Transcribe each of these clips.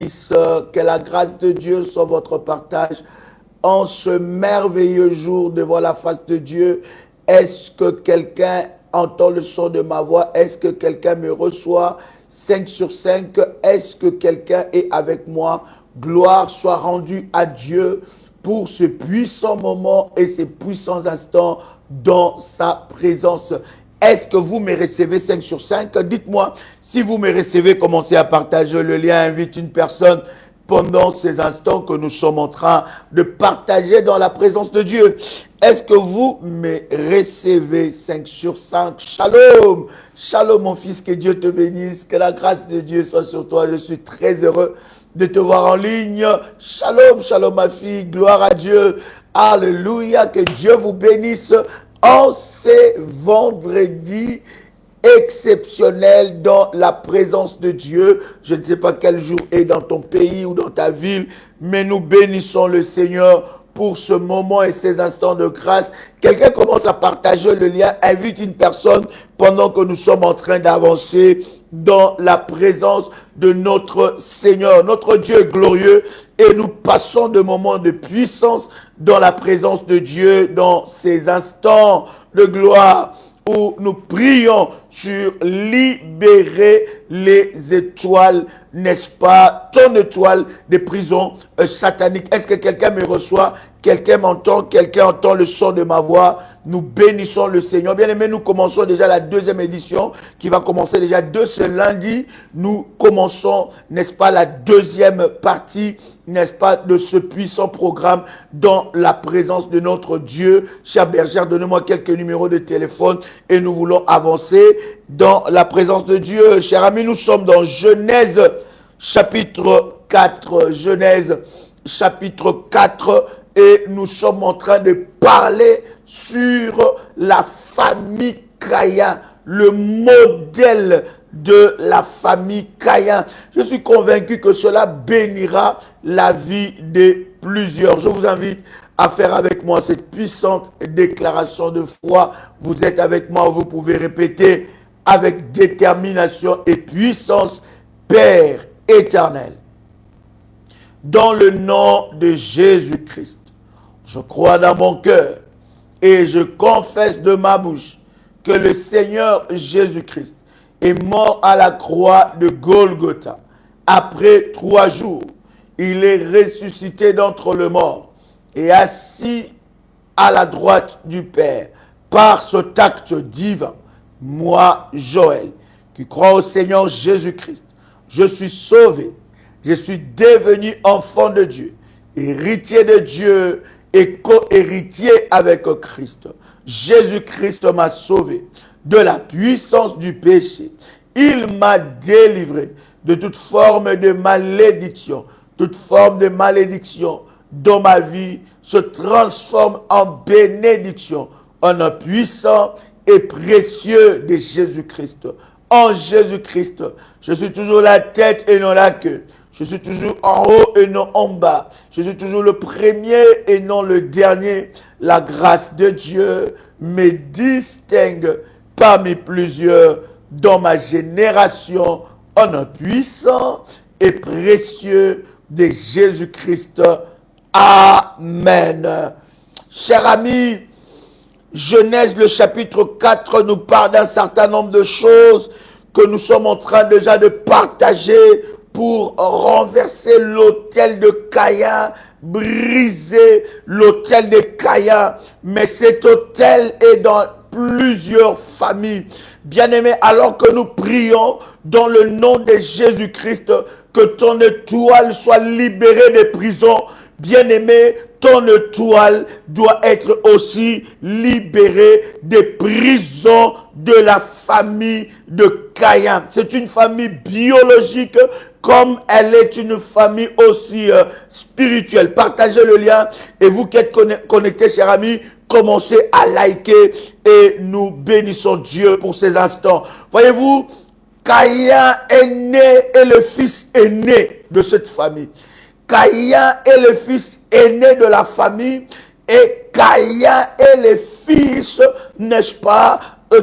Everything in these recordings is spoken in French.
Que la grâce de Dieu soit votre partage en ce merveilleux jour devant la face de Dieu. Est-ce que quelqu'un entend le son de ma voix? Est-ce que quelqu'un me reçoit? 5 sur 5. Est-ce que quelqu'un est avec moi? Gloire soit rendue à Dieu pour ce puissant moment et ces puissants instants dans sa présence. Est-ce que vous me recevez 5 sur 5? Dites-moi, si vous me recevez, commencez à partager le lien, invite une personne pendant ces instants que nous sommes en train de partager dans la présence de Dieu. Est-ce que vous me recevez 5 sur 5? Shalom! Shalom mon fils, que Dieu te bénisse, que la grâce de Dieu soit sur toi. Je suis très heureux de te voir en ligne. Shalom, shalom ma fille, gloire à Dieu. Alléluia, que Dieu vous bénisse en ces vendredis exceptionnels dans la présence de Dieu. Je ne sais pas quel jour est dans ton pays ou dans ta ville, mais nous bénissons le Seigneur pour ce moment et ces instants de grâce. Quelqu'un commence à partager le lien, invite une personne pendant que nous sommes en train d'avancer dans la présence de notre Seigneur. Notre Dieu est glorieux et nous passons de moments de puissance dans la présence de Dieu, dans ces instants de gloire où nous prions sur libérer les étoiles, n'est-ce pas, ton étoile des prisons sataniques. Est-ce que quelqu'un me reçoit? Quelqu'un m'entend? Quelqu'un entend le son de ma voix? Nous bénissons le Seigneur. Bien aimé, nous commençons déjà la deuxième édition qui va commencer déjà de ce lundi. Nous commençons, n'est-ce pas, la deuxième partie, n'est-ce pas, de ce puissant programme dans la présence de notre Dieu. Chère bergère, donnez-moi quelques numéros de téléphone et nous voulons avancer dans la présence de Dieu. Chers amis, nous sommes dans Genèse chapitre 4. Genèse chapitre 4 et nous sommes en train de parler sur la famille Caïn, le modèle de la famille Caïn. Je suis convaincu que cela bénira la vie de plusieurs. Je vous invite à faire avec moi cette puissante déclaration de foi. Vous êtes avec moi, vous pouvez répéter avec détermination et puissance. Père éternel, dans le nom de Jésus-Christ, je crois dans mon cœur et je confesse de ma bouche que le Seigneur Jésus-Christ est mort à la croix de Golgotha. Après 3 jours, il est ressuscité d'entre les morts et assis à la droite du Père. Par cet acte divin, moi, Joël, qui crois au Seigneur Jésus-Christ, je suis sauvé, je suis devenu enfant de Dieu, héritier de Dieu et co-héritier avec Christ. Jésus-Christ m'a sauvé de la puissance du péché. Il m'a délivré de toute forme de malédiction. Toute forme de malédiction dans ma vie se transforme en bénédiction, en un puissant et précieux de Jésus-Christ. En Jésus-Christ, je suis toujours la tête et non la queue. Je suis toujours en haut et non en bas. Je suis toujours le premier et non le dernier. La grâce de Dieu me distingue parmi plusieurs dans ma génération en un puissant et précieux de Jésus-Christ. Amen. Chers amis, Genèse, le chapitre 4, nous parle d'un certain nombre de choses que nous sommes en train déjà de partager pour renverser l'autel de Caïn, briser l'autel de Caïn. Mais cet autel est dans plusieurs familles. Bien-aimés, alors que nous prions dans le nom de Jésus-Christ, que ton étoile soit libérée des prisons, bien-aimé, ton étoile doit être aussi libérée des prisons de la famille de Caïn. C'est une famille biologique comme elle est une famille aussi spirituelle. Partagez le lien et vous qui êtes connectés, chers amis, commencez à liker et nous bénissons Dieu pour ces instants. Voyez-vous, Caïn est né et le fils aîné de cette famille. Caïn est le fils aîné de la famille et Caïn est le fils, n'est-ce pas,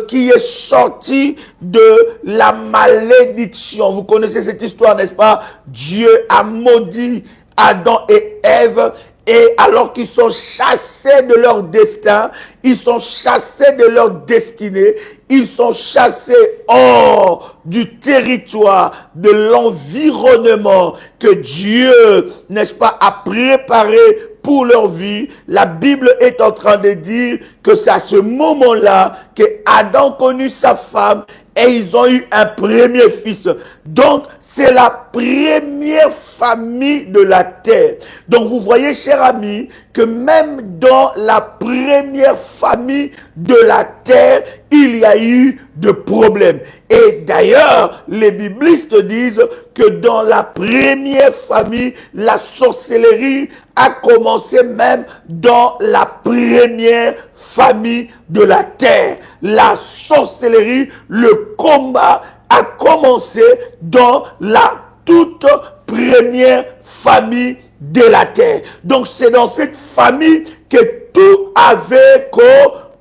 qui est sorti de la malédiction. Vous connaissez cette histoire, n'est-ce pas? Dieu a maudit Adam et Ève, et alors qu'ils sont chassés de leur destin, ils sont chassés de leur destinée, ils sont chassés hors du territoire, de l'environnement que Dieu, n'est-ce pas, a préparé pour leur vie. La Bible est en train de dire que c'est à ce moment-là que Adam connut sa femme et ils ont eu un premier fils. Donc, c'est la première famille de la terre. Donc, vous voyez, chers amis, que même dans la première famille de la terre, il y a eu de problèmes. Et d'ailleurs, les biblistes disent que dans la première famille, la sorcellerie a commencé même dans la première famille de la terre. La sorcellerie, le combat a commencé dans la toute première famille de la terre. Donc c'est dans cette famille que tout avait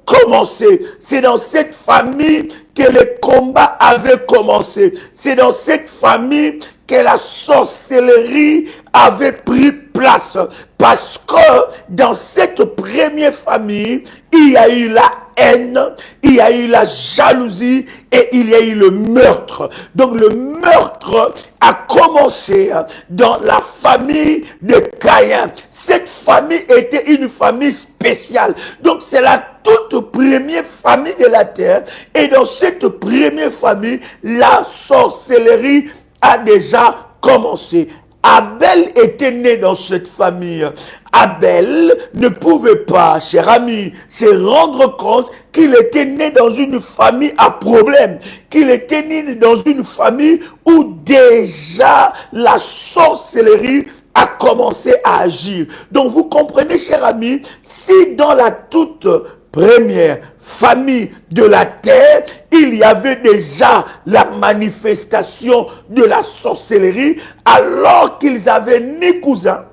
commencé. C'est dans cette famille que le combat avait commencé. C'est dans cette famille que la sorcellerie avait pris place. Parce que dans cette première famille, il y a eu la haine, il y a eu la jalousie et il y a eu le meurtre. Donc le meurtre a commencé dans la famille de Caïn. Cette famille était une famille spéciale. Donc c'est la toute première famille de la terre. Et dans cette première famille, la sorcellerie a déjà commencé. Abel était né dans cette famille. Abel ne pouvait pas, cher ami, se rendre compte qu'il était né dans une famille à problème, qu'il était né dans une famille où déjà la sorcellerie a commencé à agir. Donc vous comprenez, cher ami, si dans la toute première famille de la terre, il y avait déjà la manifestation de la sorcellerie, alors qu'ils avaient ni cousin,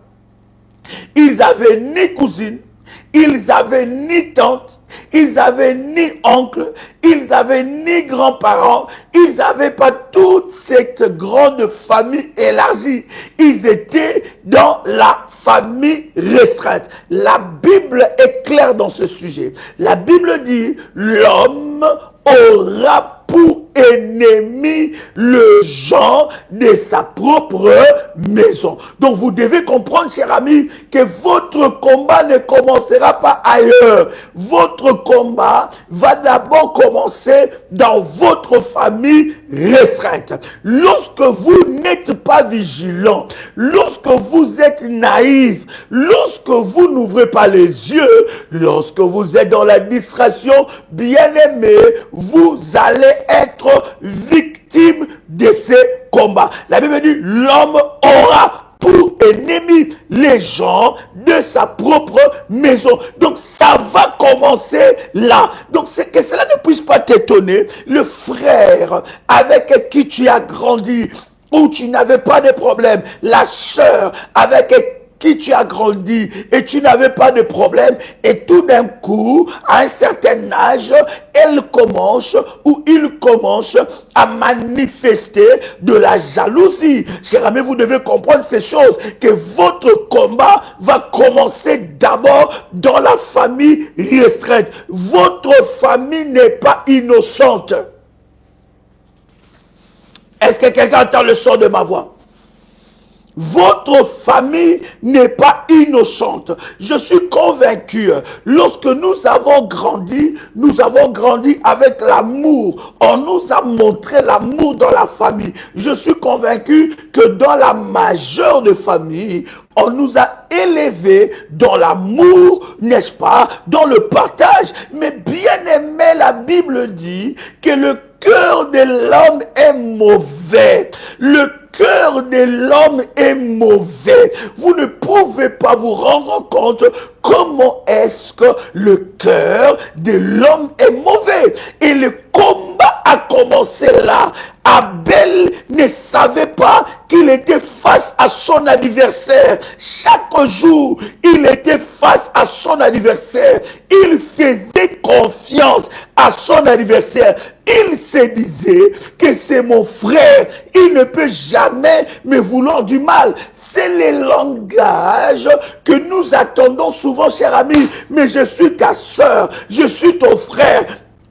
ils avaient ni cousine, ils avaient ni tante, ils avaient ni oncle, ils avaient ni grands-parents, ils n'avaient pas toute cette grande famille élargie. Ils étaient dans la famille restreinte. La Bible est claire dans ce sujet. La Bible dit, l'homme aura pour ennemi le genre de sa propre maison. Donc vous devez comprendre, chers amis, que votre combat ne commencera pas ailleurs. Votre combat va d'abord commencer dans votre famille restreinte. Lorsque vous n'êtes pas vigilant, lorsque vous êtes naïf, lorsque vous n'ouvrez pas les yeux, lorsque vous êtes dans la distraction, bien-aimé, vous allez être victime de ces combats. La Bible dit, l'homme aura pour ennemi les gens de sa propre maison. Donc ça va commencer là. Donc c'est que cela ne puisse pas t'étonner. Le frère avec qui tu as grandi, où tu n'avais pas de problème, la sœur avec qui tu as grandi et tu n'avais pas de problème, et tout d'un coup, à un certain âge, elle commence ou il commence à manifester de la jalousie. Chers amis, vous devez comprendre ces choses, que votre combat va commencer d'abord dans la famille restreinte. Votre famille n'est pas innocente. Est-ce que quelqu'un entend le son de ma voix? Votre famille n'est pas innocente. Je suis convaincu, lorsque nous avons grandi avec l'amour. On nous a montré l'amour dans la famille. Je suis convaincu que dans la majeure des familles, on nous a élevés dans l'amour, n'est-ce pas, dans le partage. Mais bien aimé, la Bible dit que le cœur de l'homme est mauvais. Le cœur de l'homme est mauvais. Vous ne pouvez pas vous rendre compte comment est-ce que le cœur de l'homme est mauvais. Et le combat combat a commencé là. Abel ne savait pas qu'il était face à son adversaire. Chaque jour, il était face à son adversaire. Il faisait confiance à son adversaire. Il se disait que c'est mon frère. Il ne peut jamais me vouloir du mal. C'est le langage que nous attendons souvent, cher ami. Mais je suis ta sœur, je suis ton frère.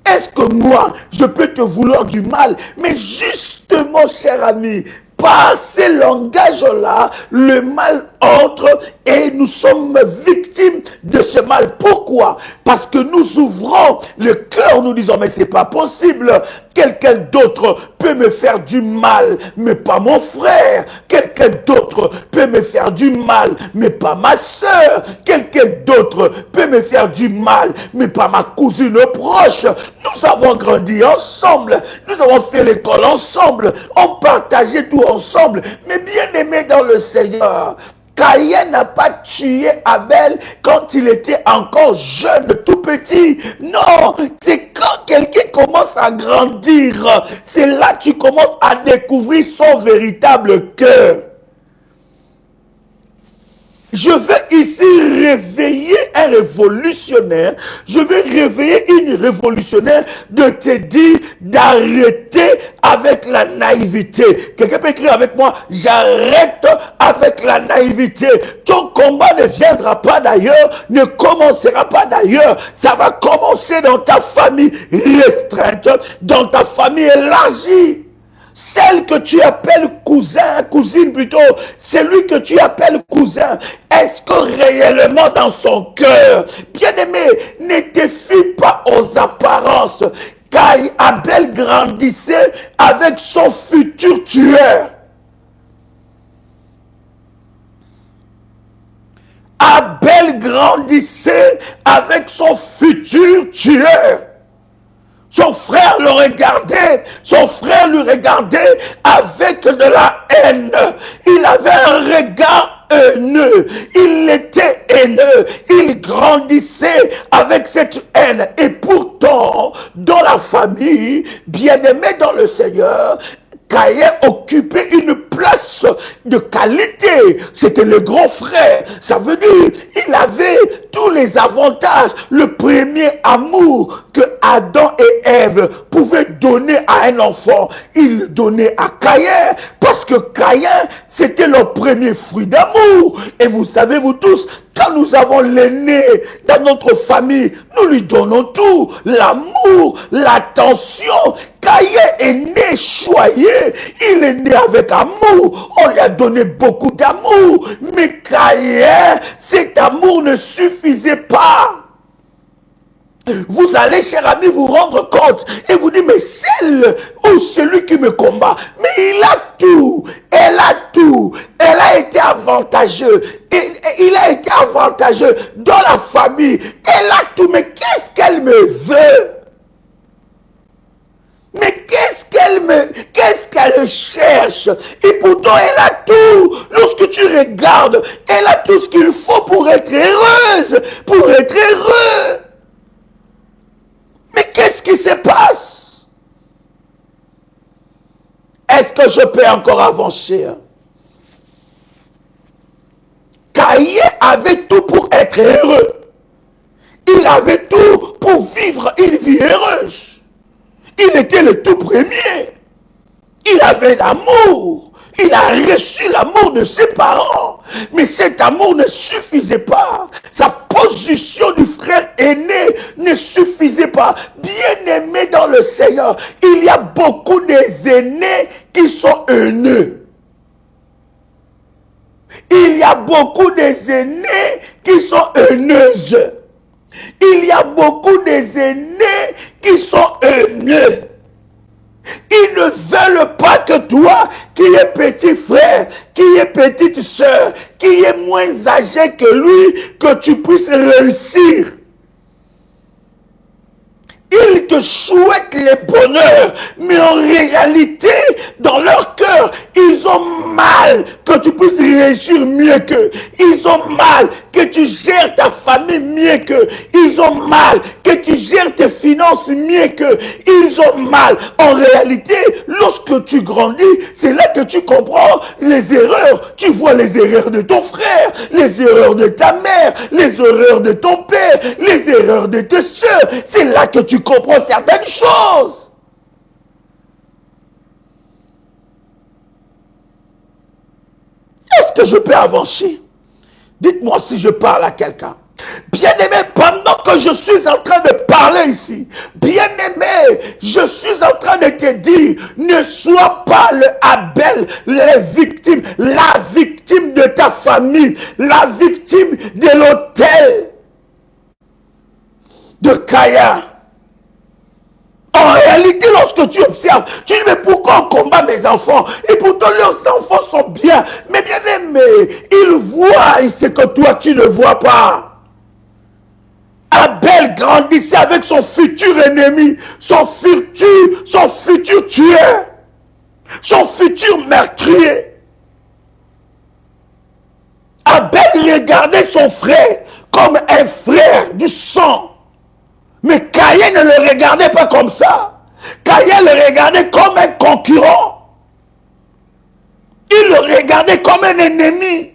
Est-ce que moi, je peux te vouloir du mal? Mais justement, cher ami, par ces langages-là, le mal entre et nous sommes victimes de ce mal. Pourquoi? Parce que nous ouvrons le cœur, nous disons, mais c'est pas possible. Quelqu'un d'autre peut me faire du mal, mais pas mon frère. Quelqu'un d'autre peut me faire du mal, mais pas ma soeur. Quelqu'un d'autre peut me faire du mal, mais pas ma cousine proche. Nous avons grandi ensemble. Nous avons fait l'école ensemble. On partageait tout ensemble. Mais bien aimé dans le Seigneur, Caïn n'a pas tué Abel quand il était encore jeune, tout petit. Non, c'est quand quelqu'un commence à grandir, c'est là que tu commences à découvrir son véritable cœur. Je veux ici réveiller un révolutionnaire. Je veux réveiller une révolutionnaire de te dire d'arrêter avec la naïveté. Quelqu'un peut écrire avec moi, j'arrête avec la naïveté. Ton combat ne viendra pas d'ailleurs, ne commencera pas d'ailleurs. Ça va commencer dans ta famille restreinte, dans ta famille élargie. Celle que tu appelles cousin, cousine plutôt, celui que tu appelles cousin, est-ce que réellement dans son cœur, bien-aimé, ne te fie pas aux apparences, car Abel grandissait avec son futur tueur. Abel grandissait avec son futur tueur. Son frère le regardait, son frère le regardait avec de la haine. Il avait un regard haineux, il était haineux, il grandissait avec cette haine. Et pourtant, dans la famille, bien-aimé dans le Seigneur, Caïn occupait une place de qualité. C'était le grand frère. Ça veut dire, il avait tous les avantages. Le premier amour que Adam et Ève pouvaient donner à un enfant, ils le donnaient à Caïn. Parce que Caïn, c'était leur premier fruit d'amour. Et vous savez, vous tous, quand nous avons l'aîné dans notre famille, nous lui donnons tout. L'amour, l'attention. Caïn est né choyé. Il est né avec amour. On lui a donné beaucoup d'amour. Mais Caïn, cet amour ne suffisait pas. Vous allez, cher ami, vous rendre compte et vous dire, mais celle ou celui qui me combat, mais il a tout, elle a tout, elle a été avantageux, il a été avantageux dans la famille, elle a tout, mais qu'est-ce qu'elle me veut? Mais qu'est-ce qu'elle cherche? Et pourtant, elle a tout. Lorsque tu regardes, elle a tout ce qu'il faut pour être heureuse, pour être heureux. Mais qu'est-ce qui se passe? Est-ce que je peux encore avancer? Caïn avait tout pour être heureux. Il avait tout pour vivre une vie heureuse. Il était le tout premier. Il avait l'amour. Il a reçu l'amour de ses parents. Mais cet amour ne suffisait pas. Sa position du frère aîné ne suffisait pas. Bien-aimé dans le Seigneur, il y a beaucoup des aînés qui sont haineux. Il y a beaucoup des aînés qui sont haineuses. Il y a beaucoup des aînés qui sont haineux. Ils ne veulent pas que toi, qui es petit frère, qui es petite soeur, qui es moins âgé que lui, que tu puisses réussir. Ils te souhaitent le bonheur, mais en réalité, réalité, dans leur cœur, ils ont mal que tu puisses réussir mieux qu'eux. Ils ont mal que tu gères ta famille mieux qu'eux. Ils ont mal que tu gères tes finances mieux qu'eux. Ils ont mal. En réalité, lorsque tu grandis, c'est là que tu comprends les erreurs. Tu vois les erreurs de ton frère, les erreurs de ta mère, les erreurs de ton père, les erreurs de tes soeurs. C'est là que tu comprends certaines choses. Est-ce que je peux avancer? Dites-moi si je parle à quelqu'un. Bien-aimé, pendant que je suis en train de parler ici, bien-aimé, je suis en train de te dire, ne sois pas le Abel, la victime de ta famille, la victime de l'autel de Caïn. En réalité, lorsque tu observes, tu dis, mais pourquoi on combat mes enfants? Et pourtant, leurs enfants sont bien. Mais bien aimé, ils voient ce que toi, tu ne vois pas. Abel grandissait avec son futur ennemi, son futur tueur, son futur meurtrier. Abel regardait son frère comme un frère du sang. Mais Caïn ne le regardait pas comme ça. Caïn le regardait comme un concurrent. Il le regardait comme un ennemi.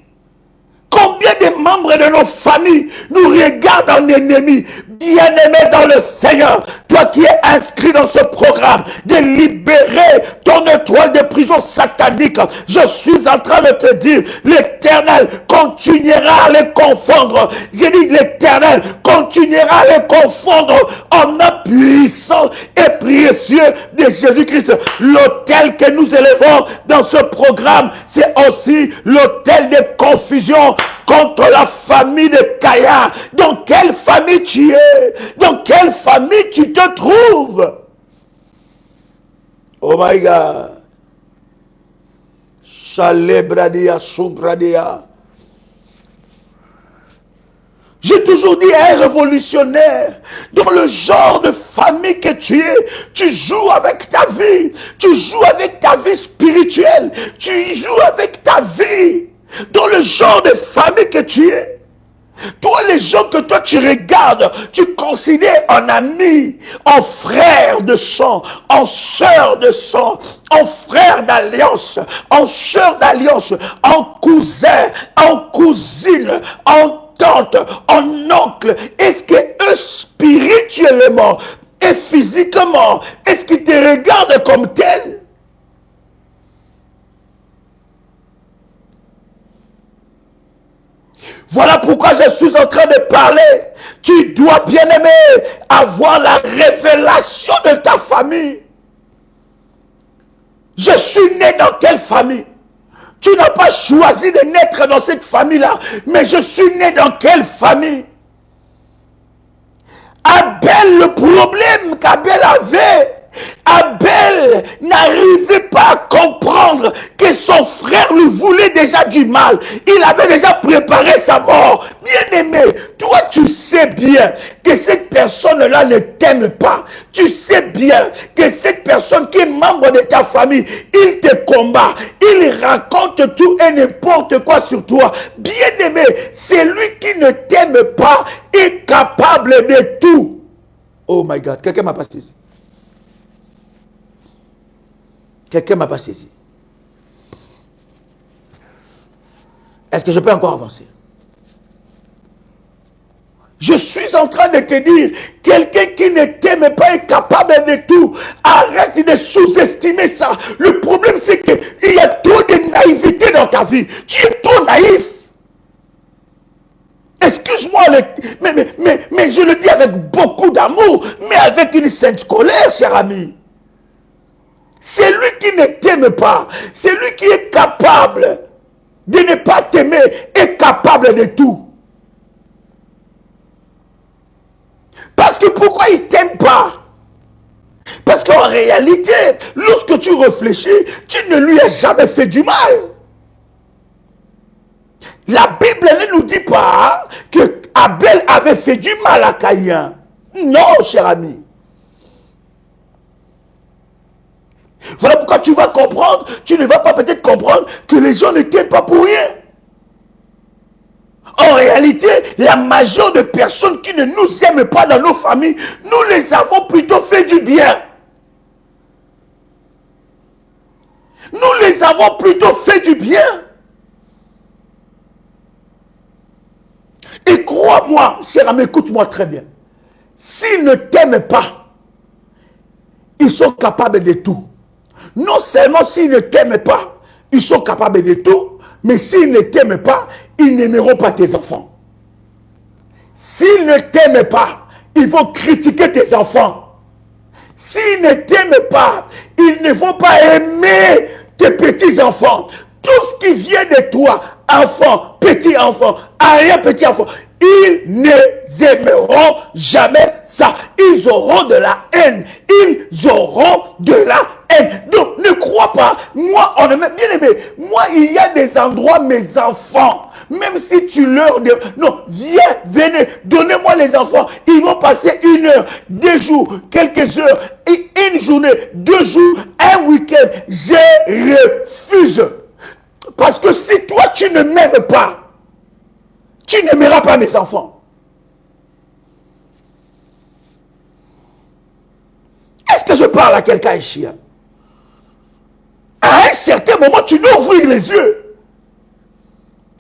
Combien de membres de nos familles nous regardent en ennemis? Bien-aimé dans le Seigneur, toi qui es inscrit dans ce programme, de libérer ton étoile de prison satanique, je suis en train de te dire, l'Éternel continuera à les confondre. J'ai dit, l'Éternel continuera à les confondre en un puissant et précieux de Jésus-Christ. L'autel que nous élevons dans ce programme, c'est aussi l'autel de confusion contre la famille de Caïn. Dans quelle famille tu es? Dans quelle famille tu te trouves? Oh my God. Chalebradia, Sungradia. J'ai toujours dit à un révolutionnaire, dans le genre de famille que tu es, tu joues avec ta vie, tu joues avec ta vie spirituelle, tu joues avec ta vie, dans le genre de famille que tu es. Toi, les gens que toi tu regardes, tu considères en ami, en frère de sang, en sœur de sang, en frère d'alliance, en sœur d'alliance, en cousin, en cousine, en tante, en oncle. Est-ce que eux, spirituellement et physiquement, est-ce qu'ils te regardent comme tel? Voilà pourquoi je suis en train de parler. Tu dois, bien aimer, avoir la révélation de ta famille. Je suis né dans quelle famille? Tu n'as pas choisi de naître dans cette famille-là, mais je suis né dans quelle famille? Abel, le problème qu'Abel avait, Abel n'arrivait pas à comprendre que son frère lui voulait déjà du mal. Il avait déjà préparé sa mort. Bien-aimé, toi tu sais bien que cette personne-là ne t'aime pas. Tu sais bien que cette personne qui est membre de ta famille, il te combat. Il raconte tout et n'importe quoi sur toi. Bien-aimé, celui qui ne t'aime pas est capable de tout. Oh my God, quelqu'un m'a pas saisi. Quelqu'un m'a pas saisi. Est-ce que je peux encore avancer? Je suis en train de te dire, quelqu'un qui ne t'aime pas est capable de tout. Arrête de sous-estimer ça. Le problème, c'est qu'il y a trop de naïveté dans ta vie. Tu es trop naïf. Excuse-moi, mais je le dis avec beaucoup d'amour, mais avec une sainte colère, cher ami. C'est lui qui ne t'aime pas. C'est lui qui est capable de ne pas t'aimer, est capable de tout. Parce que pourquoi il ne t'aime pas? Parce qu'en réalité, lorsque tu réfléchis, tu ne lui as jamais fait du mal. La Bible ne nous dit pas que Abel avait fait du mal à Caïn. Non, cher ami. Voilà pourquoi quand tu vas comprendre, tu ne vas pas peut-être comprendre que les gens ne t'aiment pas pour rien. En réalité, la majorité de personnes qui ne nous aiment pas dans nos familles, nous les avons plutôt fait du bien. Nous les avons plutôt fait du bien. Et crois-moi, cher ami, écoute-moi très bien. S'ils ne t'aiment pas, ils sont capables de tout. Non seulement s'ils ne t'aiment pas, ils sont capables de tout, mais s'ils ne t'aiment pas, ils n'aimeront pas tes enfants. S'ils ne t'aiment pas, ils vont critiquer tes enfants. S'ils ne t'aiment pas, ils ne vont pas aimer tes petits-enfants. Tout ce qui vient de toi, enfant, petit-enfant, arrière-petit-enfant, ils n'aimeront jamais ça. Ils auront de la haine. Ils auront de la haine. Donc, ne crois pas. Moi, on aime bien aimé. Moi, il y a des endroits, mes enfants, même si tu leur dis, non, viens, venez, donnez-moi les enfants. Ils vont passer 1 heure, 2 jours, quelques heures, une journée, 2 jours, un week-end. Je refuse. Parce que si toi, tu ne m'aimes pas, tu n'aimeras pas mes enfants. Est-ce que je parle à quelqu'un ici? À un certain moment, tu dois ouvrir les yeux.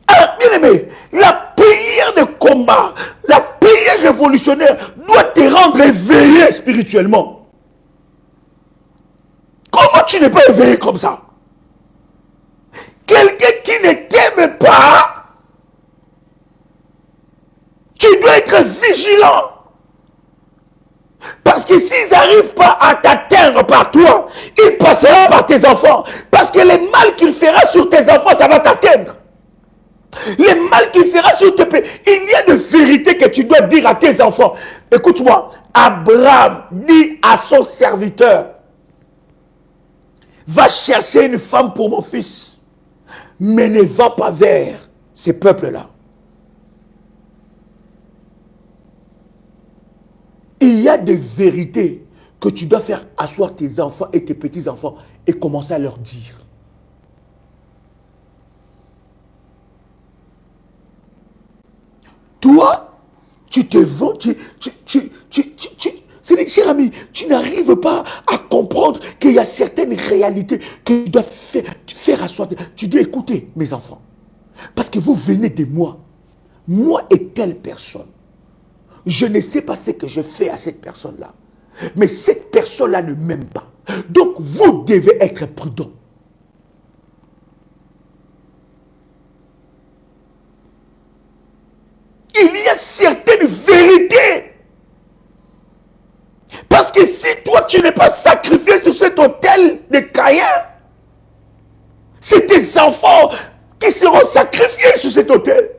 Ah, bien aimé, la prière de combat, la prière révolutionnaire doit te rendre éveillé spirituellement. Comment tu n'es pas éveillé comme ça? Quelqu'un qui ne t'aime pas, tu dois être vigilant. Parce que s'ils n'arrivent pas à t'atteindre par toi, ils passeront par tes enfants. Parce que le mal qu'il fera sur tes enfants, ça va t'atteindre. Le mal qu'il fera sur tes pays. Il y a de vérités que tu dois dire à tes enfants. Écoute-moi, Abraham dit à son serviteur, va chercher une femme pour mon fils, mais ne va pas vers ces peuples-là. Il y a des vérités que tu dois faire asseoir tes enfants et tes petits-enfants et commencer à leur dire. Toi, tu te vends, c'est cher ami, tu n'arrives pas à comprendre qu'il y a certaines réalités que tu dois faire asseoir. Tu dis, écoutez, mes enfants, parce que vous venez de moi et telle personne. Je ne sais pas ce que je fais à cette personne-là. Mais cette personne-là ne m'aime pas. Donc, vous devez être prudent. Il y a certaines vérités. Parce que si toi, tu n'es pas sacrifié sur cet autel de Caïn, c'est tes enfants qui seront sacrifiés sur cet autel.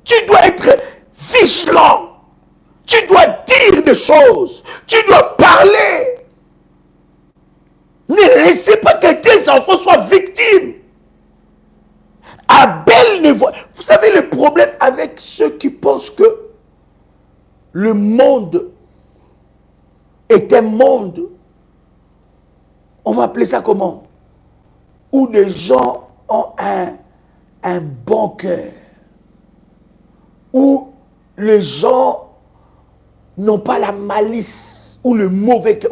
Tu dois être vigilant. Tu dois dire des choses. Tu dois parler. Ne laissez pas que tes enfants soient victimes. Abel ne voit... Vous savez le problème avec ceux qui pensent que le monde est un monde, on va appeler ça comment? Où des gens ont un bon cœur. Où les gens n'ont pas la malice ou le mauvais cœur,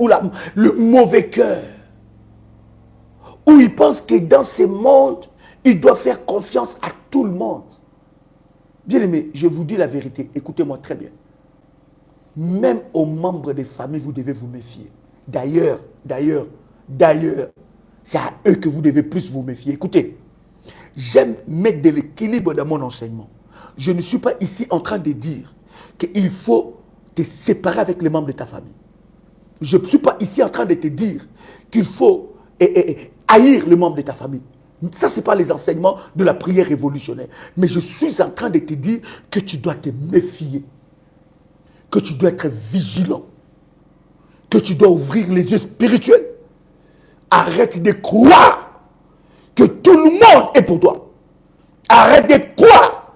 le mauvais cœur. Où ils pensent que dans ce monde, ils doivent faire confiance à tout le monde. Bien aimé, je vous dis la vérité, écoutez-moi très bien. Même aux membres des familles, vous devez vous méfier. D'ailleurs, c'est à eux que vous devez plus vous méfier. Écoutez, j'aime mettre de l'équilibre dans mon enseignement. Je ne suis pas ici en train de dire qu'il faut te séparer avec les membres de ta famille. Je ne suis pas ici en train de te dire qu'il faut haïr les membres de ta famille. Ça, ce n'est pas les enseignements de la prière révolutionnaire. Mais je suis en train de te dire que tu dois te méfier, que tu dois être vigilant, que tu dois ouvrir les yeux spirituels. Arrête de croire que tout le monde est pour toi. Arrête de croire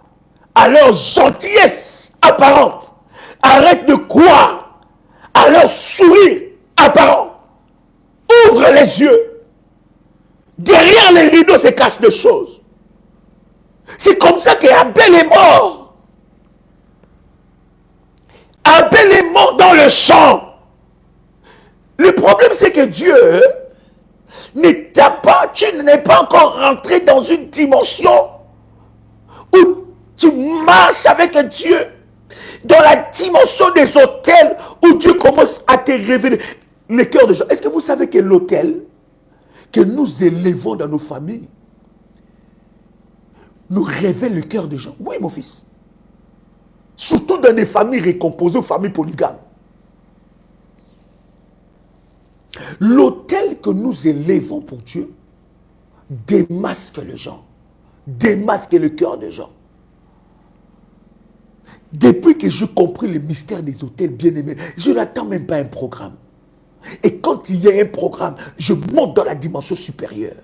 à leur gentillesse apparente. Arrête de croire à leur sourire apparent. Ouvre les yeux. Derrière les rideaux se cachent des choses. C'est comme ça qu'Abel est mort. Abel est mort dans le champ. Le problème, c'est que Dieu tu n'es pas encore rentré dans une dimension où tu marches avec Dieu. Dans la dimension des autels où Dieu commence à te révéler le cœur des gens. Est-ce que vous savez que l'autel que nous élevons dans nos familles nous révèle le cœur des gens? Oui, mon fils. Surtout dans des familles récomposées, familles polygames. L'autel que nous élevons pour Dieu démasque les gens, démasque le cœur des gens. Depuis que j'ai compris le mystère des autels bien-aimés, je n'attends même pas un programme. Et quand il y a un programme, je monte dans la dimension supérieure.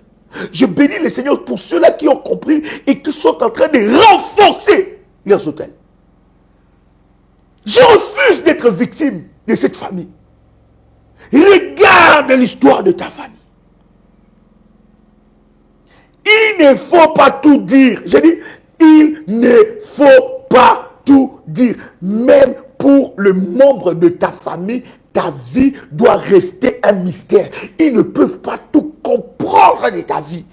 Je bénis le Seigneur pour ceux-là qui ont compris et qui sont en train de renforcer leurs autels. Je refuse d'être victime de cette famille. Regarde l'histoire de ta famille. Il ne faut pas tout dire. Je dis, il ne faut pas tout dire. Même pour le membre de ta famille, ta vie doit rester un mystère. Ils ne peuvent pas tout comprendre de ta vie.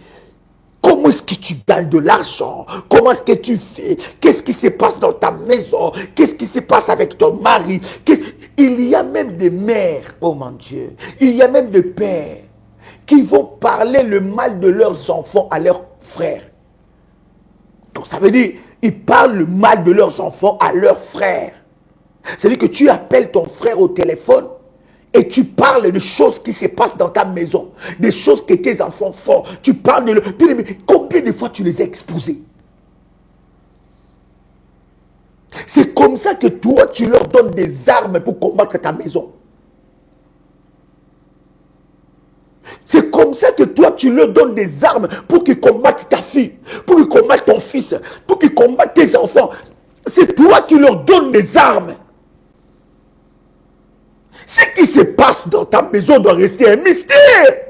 Comment est-ce que tu gagnes de l'argent? Comment est-ce que tu fais? Qu'est-ce qui se passe dans ta maison? Qu'est-ce qui se passe avec ton mari? Il y a même des mères, oh mon Dieu, il y a même des pères qui vont parler le mal de leurs enfants à leurs frères. Donc ça veut dire, ils parlent le mal de leurs enfants à leurs frères. C'est-à-dire que tu appelles ton frère au téléphone et tu parles de choses qui se passent dans ta maison, des choses que tes enfants font. Tu parles de... Combien de fois tu les as exposés? C'est comme ça que toi, tu leur donnes des armes pour combattre ta maison. C'est comme ça que toi, tu leur donnes des armes pour qu'ils combattent ta fille, pour qu'ils combattent ton fils, pour qu'ils combattent tes enfants. C'est toi qui leur donnes des armes. Ce qui se passe dans ta maison doit rester un mystère.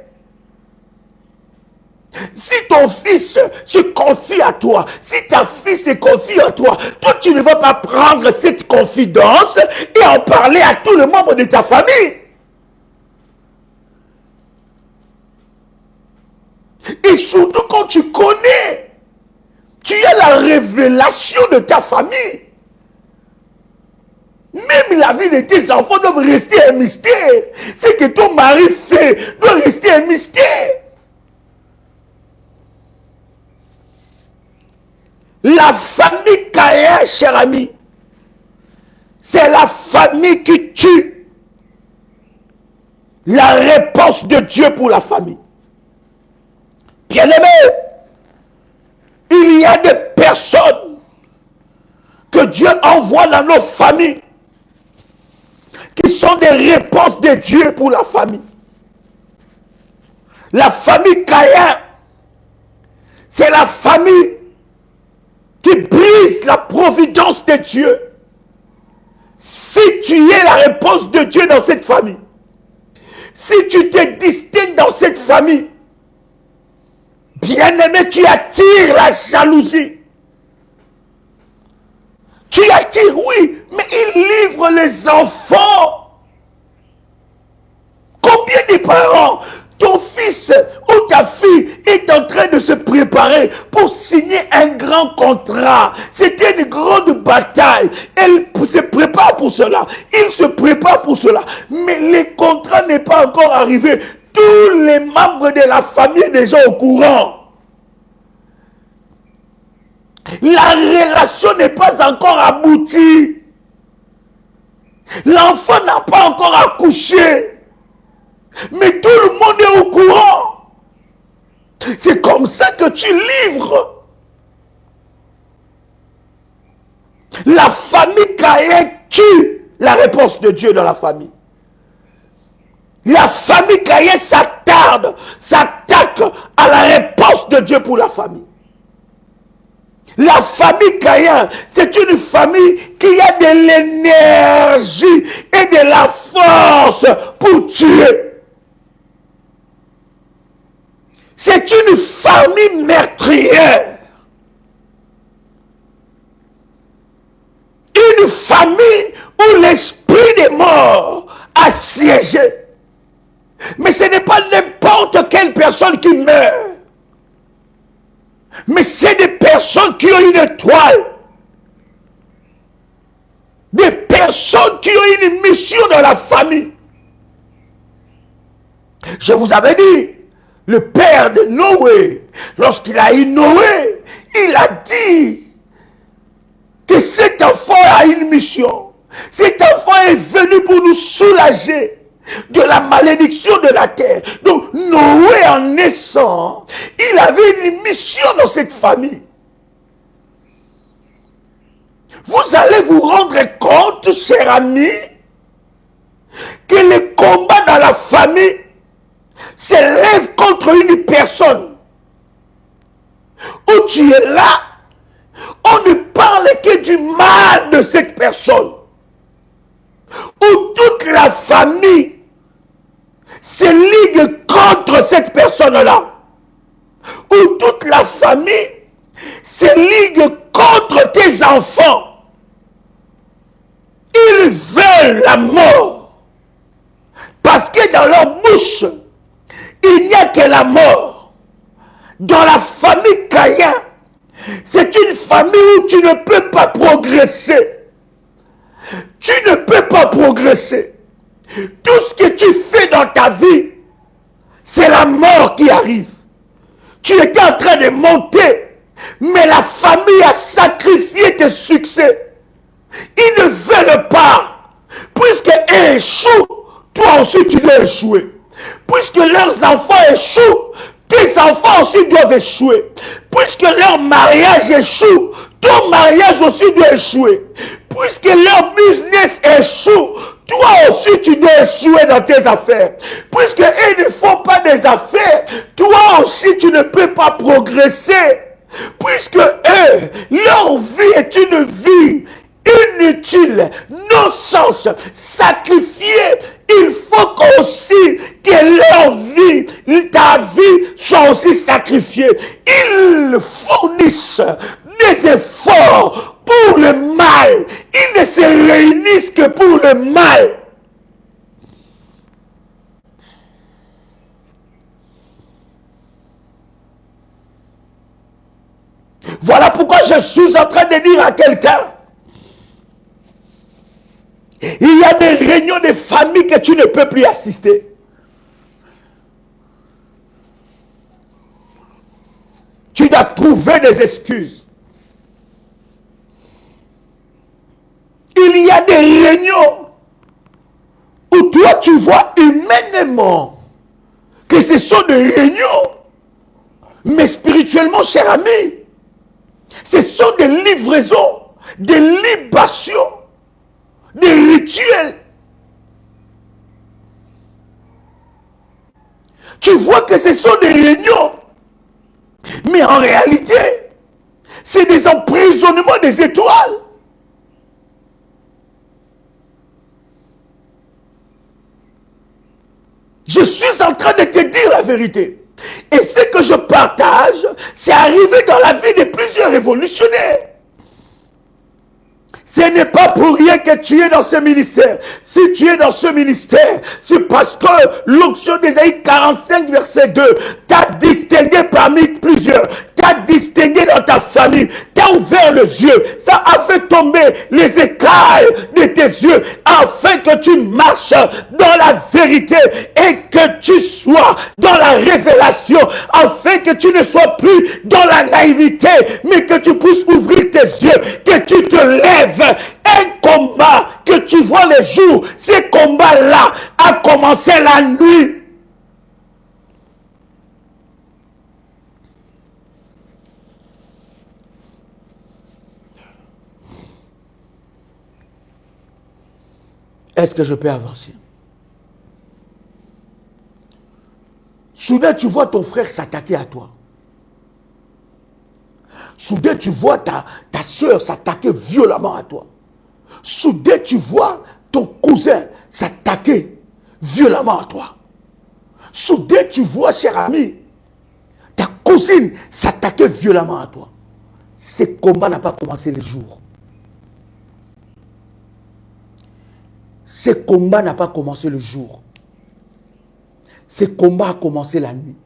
Si ton fils se confie à toi, si ta fille se confie à toi, toi tu ne vas pas prendre cette confidence et en parler à tous les membres de ta famille. Et surtout quand tu connais, tu as la révélation de ta famille. Même la vie de tes enfants doit rester un mystère. Ce que ton mari fait doit rester un mystère. La famille Caïn, cher ami, c'est la famille qui tue. La réponse de Dieu pour la famille. Bien-aimé, il y a des personnes que Dieu envoie dans nos familles qui sont des réponses de Dieu pour la famille. La famille Caïn, c'est la famille qui brise la providence de Dieu. Si tu es la réponse de Dieu dans cette famille, si tu te distingues dans cette famille, bien-aimé, tu attires la jalousie. Tu attires, oui, mais il livre les enfants. Combien de parents, ton fils ou ta fille est en train de se préparer pour signer un grand contrat. C'était une grande bataille. Elle se prépare pour cela. Il se prépare pour cela. Mais le contrat n'est pas encore arrivé. Tous les membres de la famille sont déjà au courant. La relation n'est pas encore aboutie. L'enfant n'a pas encore accouché. Mais tout le monde est au courant. C'est comme ça que tu livres. La famille Caïn tue la réponse de Dieu dans la famille. La famille Caïn s'attaque à la réponse de Dieu pour la famille. La famille Caïn, c'est une famille qui a de l'énergie et de la force pour tuer. C'est une famille meurtrière. Une famille où l'esprit des morts a siégé. Mais ce n'est pas n'importe quelle personne qui meurt. Mais c'est des personnes qui ont une étoile. Des personnes qui ont une mission dans la famille. Je vous avais dit, le père de Noé, lorsqu'il a eu Noé, il a dit que cet enfant a une mission. Cet enfant est venu pour nous soulager de la malédiction de la terre. Donc Noé, en naissant, il avait une mission dans cette famille. Vous allez vous rendre compte, cher ami, que le combat dans la famille s'élève contre une personne. Où tu es là, on ne parle que du mal de cette personne. Où toute la famille se ligue contre cette personne-là. Où toute la famille se ligue contre tes enfants. Ils veulent la mort. Parce que dans leur bouche, il n'y a que la mort. Dans la famille Caïn, c'est une famille où tu ne peux pas progresser. Tu ne peux pas progresser. Tout ce que tu fais dans ta vie, c'est la mort qui arrive. Tu étais en train de monter, mais la famille a sacrifié tes succès. Ils ne veulent pas. Puisqu'ils échouent, toi aussi tu dois échouer. Puisque leurs enfants échouent, tes enfants aussi doivent échouer. Puisque leur mariage échoue, ton mariage aussi doit échouer. Puisque leur business échoue, toi aussi tu dois échouer dans tes affaires. Puisqu'ils ne font pas des affaires, toi aussi tu ne peux pas progresser. Puisque eux, leur vie est une vie inutile, non-sens, sacrifiée. Il faut aussi que leur vie, ta vie, soit aussi sacrifiée. Ils fournissent des efforts pour le mal. Ils ne se réunissent que pour le mal. Voilà pourquoi je suis en train de dire à quelqu'un, il y a des réunions de famille que tu ne peux plus assister. Tu dois trouver des excuses. Il y a des réunions où toi tu vois humainement que ce sont des réunions, mais spirituellement, cher ami, ce sont des livraisons, des libations, des rituels. Tu vois que ce sont des réunions, mais en réalité, c'est des emprisonnements des étoiles. Je suis en train de te dire la vérité. Et ce que je partage, c'est arrivé dans la vie de plusieurs révolutionnaires. Ce n'est pas pour rien que tu es dans ce ministère. Si tu es dans ce ministère, c'est parce que l'onction d'Ésaïe 45, verset 2, t'a distingué parmi plusieurs. T'a distingué dans ta famille. T'a ouvert les yeux. Ça a fait tomber les écailles de tes yeux afin que tu marches dans la vérité et que tu sois dans la révélation afin que tu ne sois plus dans la naïveté mais que tu puisses ouvrir tes yeux, que tu te lèves. Un combat que tu vois le jour, ce combat-là a commencé la nuit. Est-ce que je peux avancer? Soudain, tu vois ton frère s'attaquer à toi. Soudain, tu vois ta soeur s'attaquer violemment à toi. Soudain, tu vois ton cousin s'attaquer violemment à toi. Soudain, tu vois, cher ami, ta cousine s'attaquer violemment à toi. Ce combat n'a pas commencé le jour. Ce combat n'a pas commencé le jour. Ce combat a commencé la nuit.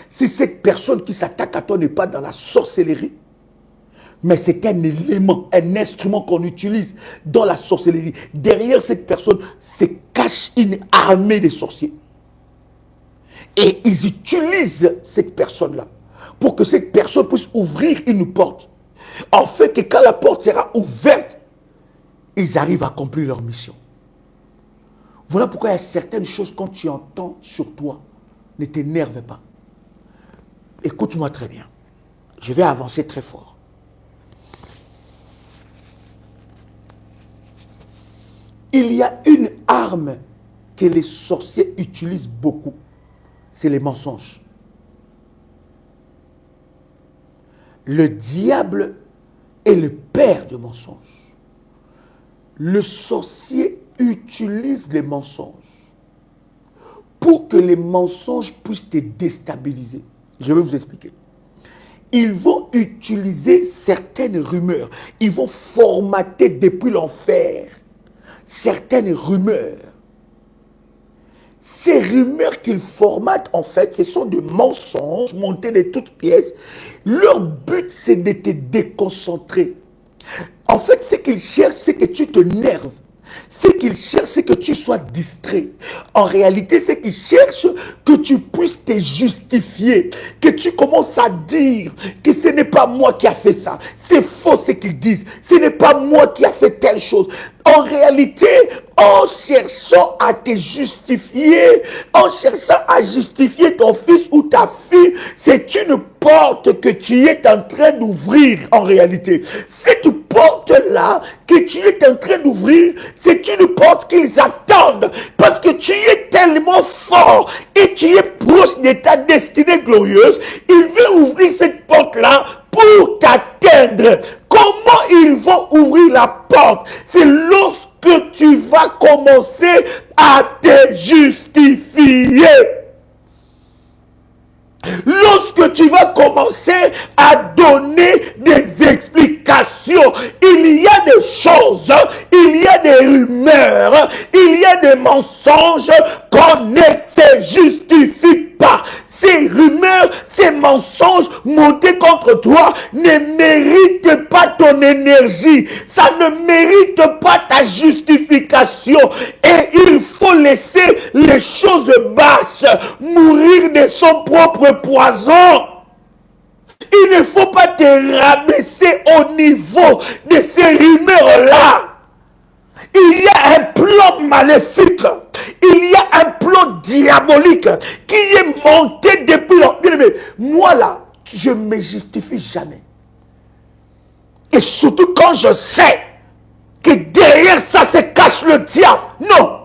Si cette personne qui s'attaque à toi n'est pas dans la sorcellerie, mais c'est un élément, un instrument qu'on utilise dans la sorcellerie. Derrière cette personne se cache une armée de sorciers. Et ils utilisent cette personne-là pour que cette personne puisse ouvrir une porte. En fait que quand la porte sera ouverte, ils arrivent à accomplir leur mission. Voilà pourquoi il y a certaines choses quand tu entends sur toi, ne t'énerve pas. Écoute-moi très bien. Je vais avancer très fort. Il y a une arme que les sorciers utilisent beaucoup. C'est les mensonges. Le diable est le père de mensonges. Le sorcier utilise les mensonges pour que les mensonges puissent te déstabiliser. Je vais vous expliquer. Ils vont utiliser certaines rumeurs. Ils vont formater depuis l'enfer certaines rumeurs. Ces rumeurs qu'ils formatent, en fait, ce sont des mensonges montés de toutes pièces. Leur but, c'est de te déconcentrer. En fait, ce qu'ils cherchent, c'est que tu te nerves. Ce qu'ils cherchent, c'est que tu sois distrait. En réalité, ce qu'ils cherchent, que tu puisses te justifier, que tu commences à dire que ce n'est pas moi qui a fait ça. C'est faux ce qu'ils disent. Ce n'est pas moi qui a fait telle chose. En réalité, en cherchant à te justifier, en cherchant à justifier ton fils ou ta fille, c'est une porte que tu es en train d'ouvrir en réalité. Cette porte-là que tu es en train d'ouvrir, c'est une porte qu'ils attendent parce que tu es tellement fort et tu es proche de ta destinée glorieuse. Ils veulent ouvrir cette porte-là pour t'atteindre. Comment ils vont ouvrir la porte? C'est lorsque tu vas commencer à te justifier. Lorsque tu vas commencer à donner des explications, il y a des choses, il y a des rumeurs, il y a des mensonges qu'on ne se justifie pas. Ces rumeurs, ces mensonges montés contre toi ne méritent pas ton énergie. Ça ne mérite pas ta justification. Et il faut laisser les choses basses mourir de son propre poison. Il ne faut pas te rabaisser au niveau de ces rumeurs-là. Il y a un plan maléfique, il y a un plan diabolique qui est monté depuis longtemps. Moi là, je ne me justifie jamais. Et surtout quand je sais que derrière ça se cache le diable. Non.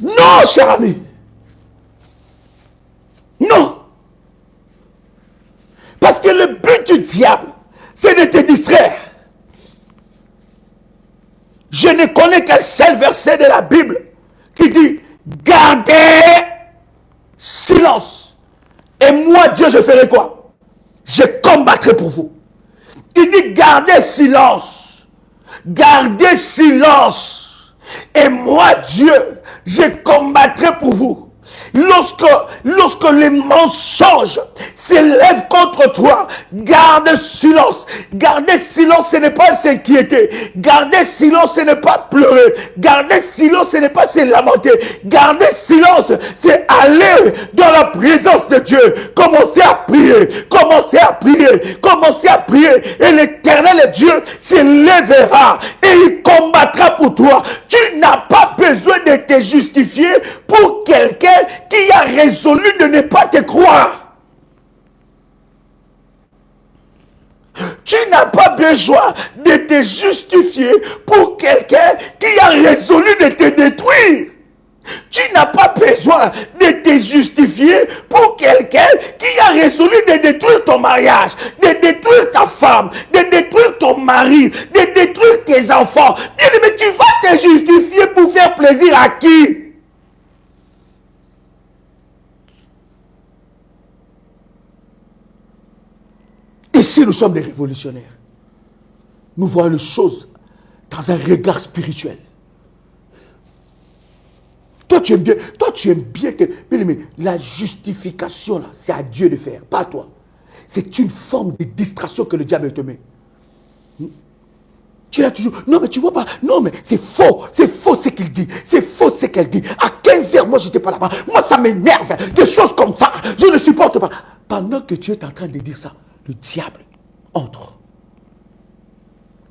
Non, cher ami. Non. Parce que le but du diable, c'est de te distraire. Je ne connais qu'un seul verset de la Bible qui dit « Gardez silence. Et moi, Dieu, je ferai quoi? Je combattrai pour vous. » Il dit « Gardez silence. Gardez silence. Et moi, Dieu, je combattrai pour vous. » Lorsque les mensonges s'élèvent contre toi, garde silence. Garder silence, ce n'est pas s'inquiéter. Garder silence, ce n'est pas pleurer. Garder silence, ce n'est pas se lamenter. Garder silence, c'est aller dans la présence de Dieu. Commencez à prier. Commencez à prier. Commencez à prier. Et l'Éternel Dieu s'élèvera et il combattra pour toi. Tu n'as pas besoin de te justifier pour quelqu'un qui a résolu de ne pas te croire. Tu n'as pas besoin de te justifier pour quelqu'un qui a résolu de te détruire. Tu n'as pas besoin de te justifier pour quelqu'un qui as résolu de détruire ton mariage, de détruire ta femme, de détruire ton mari, de détruire tes enfants, mais tu vas te justifier pour faire plaisir à qui? Ici, nous sommes des révolutionnaires. Nous voyons les choses dans un regard spirituel. Toi, tu aimes bien que... Mais la justification, là, c'est à Dieu de faire, pas à toi. C'est une forme de distraction que le diable te met. Tu as toujours... Non, mais tu vois pas. Non, mais c'est faux. C'est faux ce qu'il dit. C'est faux ce qu'elle dit. À 15h, moi, je n'étais pas là-bas. Moi, ça m'énerve. Des choses comme ça. Je ne supporte pas. Pendant que tu es en train de dire ça, le diable entre.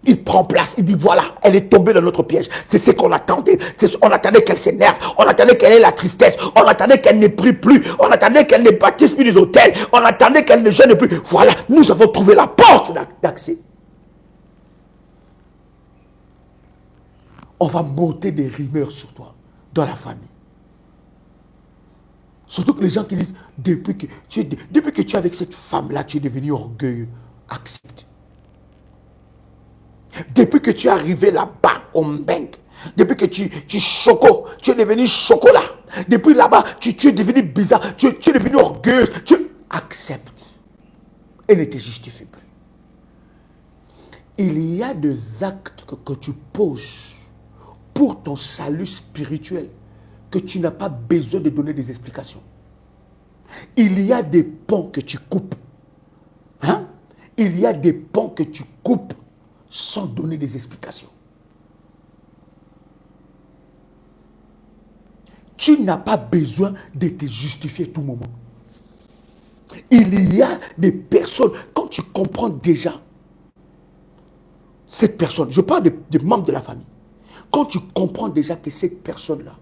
Il prend place, il dit voilà, elle est tombée dans notre piège. C'est ce qu'on attendait. On attendait qu'elle s'énerve, on attendait qu'elle ait la tristesse, on attendait qu'elle ne prie plus, on attendait qu'elle ne bâtisse plus des hôtels, on attendait qu'elle ne jeûne plus. Voilà, nous avons trouvé la porte d'accès. On va monter des rumeurs sur toi, dans la famille. Surtout que les gens qui disent, depuis que tu es avec cette femme-là, tu es devenu orgueilleux. Accepte. Depuis que tu es arrivé là-bas, au Mbengue, depuis que tu es devenu chocolat. Depuis là-bas, tu es devenu bizarre, tu es devenu orgueilleux. Tu acceptes et ne te justifie plus. Il y a des actes que tu poses pour ton salut spirituel que tu n'as pas besoin de donner des explications. Il y a des ponts que tu coupes. Hein? Il y a des ponts que tu coupes sans donner des explications. Tu n'as pas besoin de te justifier tout moment. Il y a des personnes, quand tu comprends déjà cette personne, je parle des membres de la famille, quand tu comprends déjà que cette personne-là,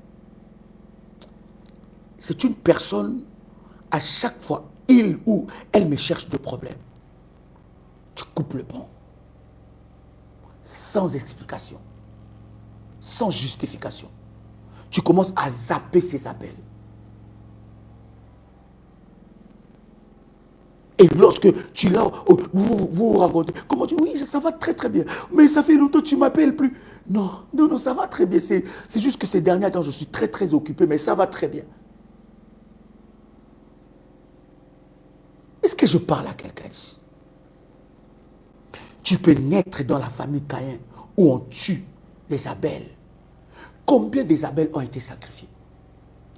c'est une personne, à chaque fois, il ou elle me cherche des problèmes, tu coupes le pont. Sans explication, sans justification. Tu commences à zapper ses appels. Et lorsque tu l'as, vous rencontrez, comment tu dis, oui, ça va très très bien. Mais ça fait longtemps que tu ne m'appelles plus. Non, ça va très bien. C'est juste que ces derniers temps, je suis très très occupé, mais ça va très bien. Est-ce que je parle à quelqu'un ici? Tu peux naître dans la famille Caïn où on tue les Abel. Combien des Abel ont été sacrifiés?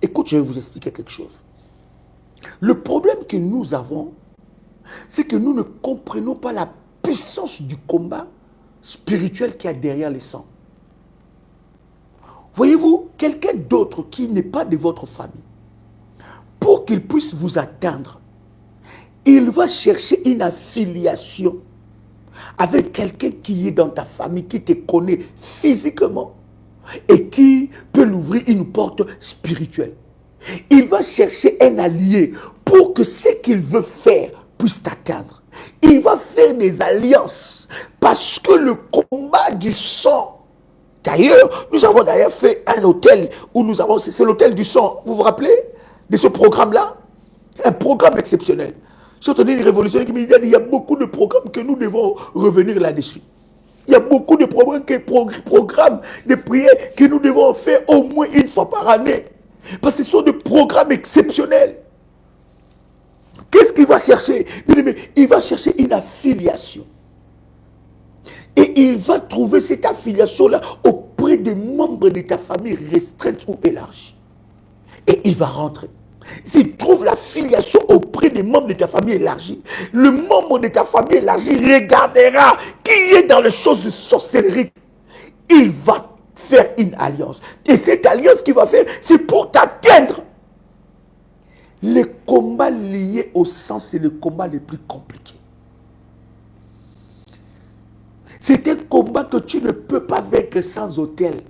Écoute, je vais vous expliquer quelque chose. Le problème que nous avons, c'est que nous ne comprenons pas la puissance du combat spirituel qu'il y a derrière les sangs. Voyez-vous, quelqu'un d'autre qui n'est pas de votre famille, pour qu'il puisse vous atteindre, il va chercher une affiliation avec quelqu'un qui est dans ta famille, qui te connaît physiquement et qui peut l'ouvrir une porte spirituelle. Il va chercher un allié pour que ce qu'il veut faire puisse t'atteindre. Il va faire des alliances parce que le combat du sang, d'ailleurs, nous avons d'ailleurs fait un hôtel où nous avons, c'est l'hôtel du sang, vous vous rappelez de ce programme-là? Un programme exceptionnel. J'ai entendu une révolution qui me dit qu'il y a beaucoup de programmes que nous devons revenir là-dessus. Il y a beaucoup de programmes de prières que nous devons faire au moins une fois par année. Parce que ce sont des programmes exceptionnels. Qu'est-ce qu'il va chercher? Il va chercher une affiliation. Et il va trouver cette affiliation-là auprès des membres de ta famille restreinte ou élargie. Et il va rentrer. S'il trouve la filiation auprès des membres de ta famille élargie, le membre de ta famille élargie regardera qui est dans les choses de sorcellerie. Il va faire une alliance. Et cette alliance qu'il va faire, c'est pour t'atteindre. Les combats liés au sang, c'est le combat le plus compliqué. C'est un combat que tu ne peux pas vaincre sans autel.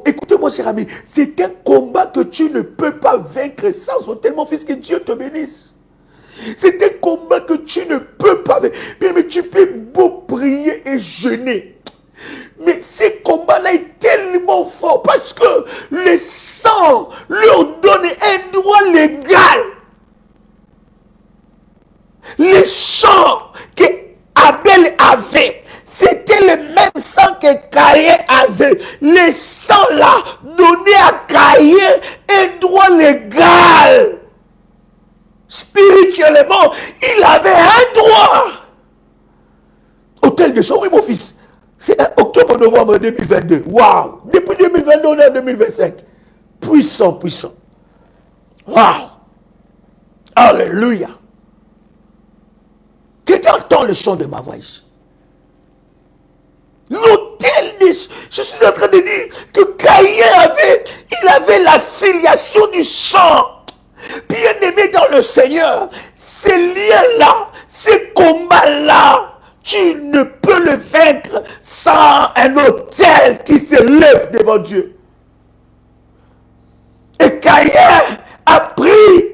Écoutez-moi, cher ami, c'est un combat que tu ne peux pas vaincre sans autel, mon fils, que Dieu te bénisse. C'est un combat que tu ne peux pas vaincre. Mais tu peux beau prier et jeûner. Mais ce combat-là est tellement fort parce que le sang leur donne un droit légal Le sang que Abel avait, c'était le même sang que Caïn avait. Le sang là donnait à Caïn un droit légal. Spirituellement, il avait un droit. Hôtel de sang, oui mon fils. C'est octobre-novembre 2022. Waouh! Depuis 2022, on est en 2025. Puissant, puissant. Waouh! Alléluia! Quelqu'un entend le son de ma voix ici. L'autel de... Je suis en train de dire que Caïn avait la filiation du sang. Bien-aimé dans le Seigneur, ces liens-là, ces combats-là, tu ne peux le vaincre sans un autel qui se lève devant Dieu. Et Caïn a pris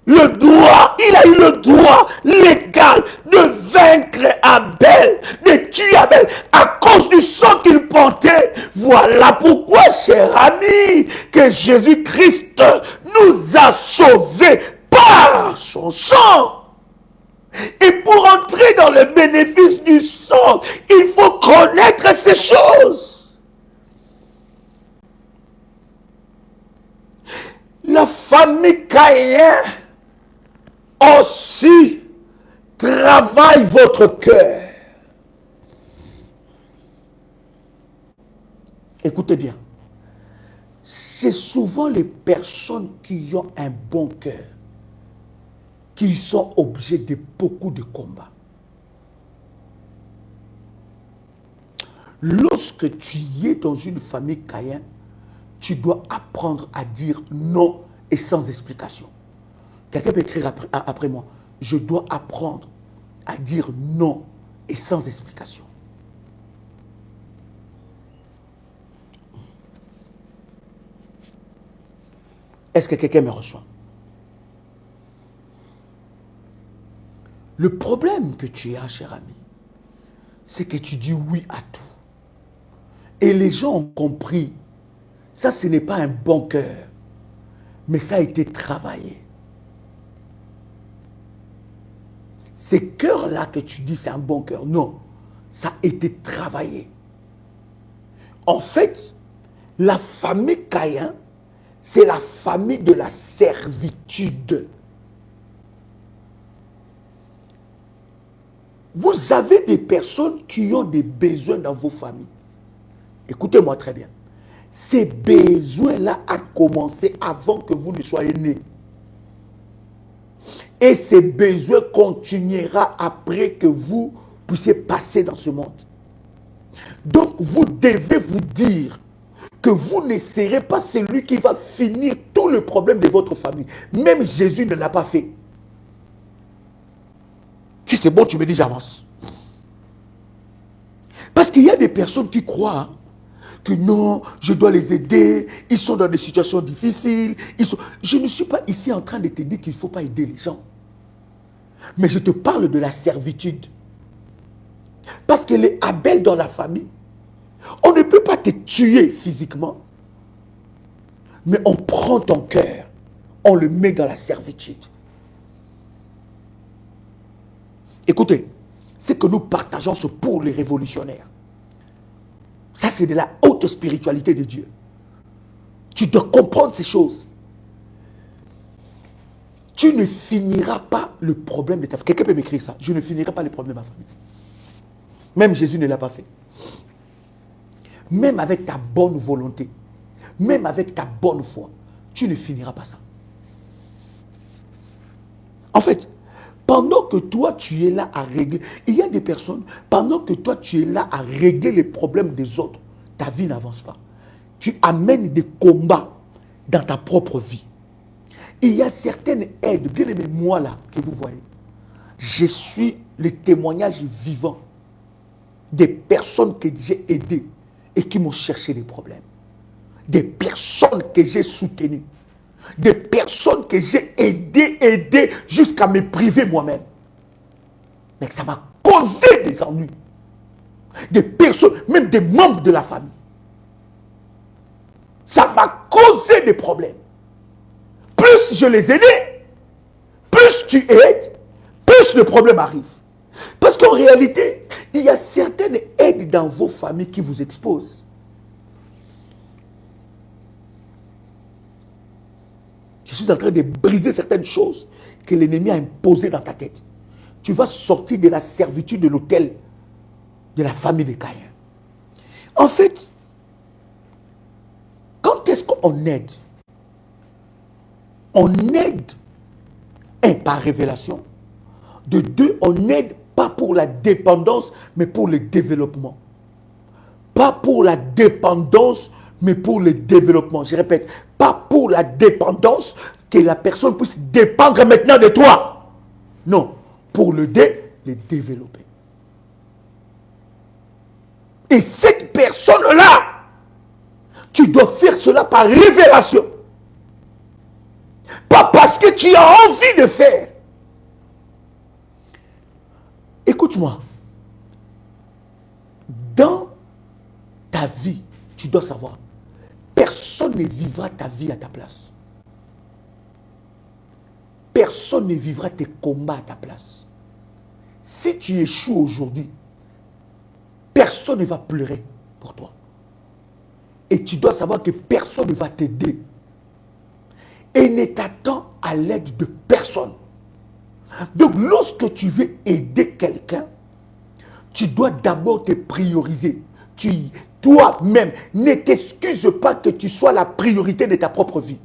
le droit, il a eu le droit légal de vaincre Abel, de tuer Abel à cause du sang qu'il portait. Voilà pourquoi, cher ami, que Jésus-Christ nous a sauvés par son sang. Et pour entrer dans le bénéfice du sang, il faut connaître ces choses. La famille Caïn aussi travaille votre cœur. Écoutez bien. C'est souvent les personnes qui ont un bon cœur qui sont objets de beaucoup de combats. Lorsque tu es dans une famille Caïn, tu dois apprendre à dire non et sans explication. Quelqu'un peut écrire après moi. Je dois apprendre à dire non et sans explication. Est-ce que quelqu'un me reçoit? Le problème que tu as, cher ami, c'est que tu dis oui à tout. Et les gens ont compris, ça ce n'est pas un bon cœur, mais ça a été travaillé. Ces cœurs-là que tu dis c'est un bon cœur, non, ça a été travaillé. En fait, la famille Caïn, c'est la famille de la servitude. Vous avez des personnes qui ont des besoins dans vos familles. Écoutez-moi très bien. Ces besoins-là ont commencé avant que vous ne soyez nés. Et ces besoins continuera après que vous puissiez passer dans ce monde. Donc, vous devez vous dire que vous ne serez pas celui qui va finir tout le problème de votre famille. Même Jésus ne l'a pas fait. Si c'est bon, tu me dis j'avance. Parce qu'il y a des personnes qui croient que non, je dois les aider, ils sont dans des situations difficiles. Je ne suis pas ici en train de te dire qu'il ne faut pas aider les gens. Mais je te parle de la servitude. Parce que les Abel dans la famille, on ne peut pas te tuer physiquement, mais on prend ton cœur, on le met dans la servitude. Écoutez, ce que nous partageons, c'est pour les révolutionnaires. Ça, c'est de la haute spiritualité de Dieu. Tu dois comprendre ces choses. Tu ne finiras pas le problème de ta famille. Quelqu'un peut m'écrire ça. Je ne finirai pas le problème de ma famille. Même Jésus ne l'a pas fait. Même avec ta bonne volonté, même avec ta bonne foi, tu ne finiras pas ça. En fait, pendant que toi, tu es là à régler, il y a des personnes, pendant que toi, tu es là à régler les problèmes des autres, ta vie n'avance pas. Tu amènes des combats dans ta propre vie. Il y a certaines aides, bien aimé, moi là, que vous voyez, je suis le témoignage vivant des personnes que j'ai aidées et qui m'ont cherché des problèmes. Des personnes que j'ai soutenues. Des personnes que j'ai aidées jusqu'à me priver moi-même. Mais que ça m'a causé des ennuis. Des personnes, même des membres de la famille. Ça m'a causé des problèmes. Plus je les aidais, plus tu aides, plus plus le problème arrive. Parce qu'en réalité, il y a certaines aides dans vos familles qui vous exposent. Je suis en train de briser certaines choses que l'ennemi a imposées dans ta tête. Tu vas sortir de la servitude de l'autel de la famille de Caïn. En fait, quand est-ce qu'on aide? On aide, un, par révélation. De deux, on aide pas pour la dépendance, mais pour le développement. Pas pour la dépendance, mais pour le développement. Je répète, pas pour la dépendance, que la personne puisse dépendre maintenant de toi. Non, pour le développer. Et cette personne-là, tu dois faire cela par révélation. Pas parce que tu as envie de faire. Écoute-moi. Dans ta vie, tu dois savoir, personne ne vivra ta vie à ta place. Personne ne vivra tes combats à ta place. Si tu échoues aujourd'hui, personne ne va pleurer pour toi. Et tu dois savoir que personne ne va t'aider. Et ne t'attends à l'aide de personne. Donc, lorsque tu veux aider quelqu'un, tu dois d'abord te prioriser. Toi-même, ne t'excuse pas que tu sois la priorité de ta propre vie.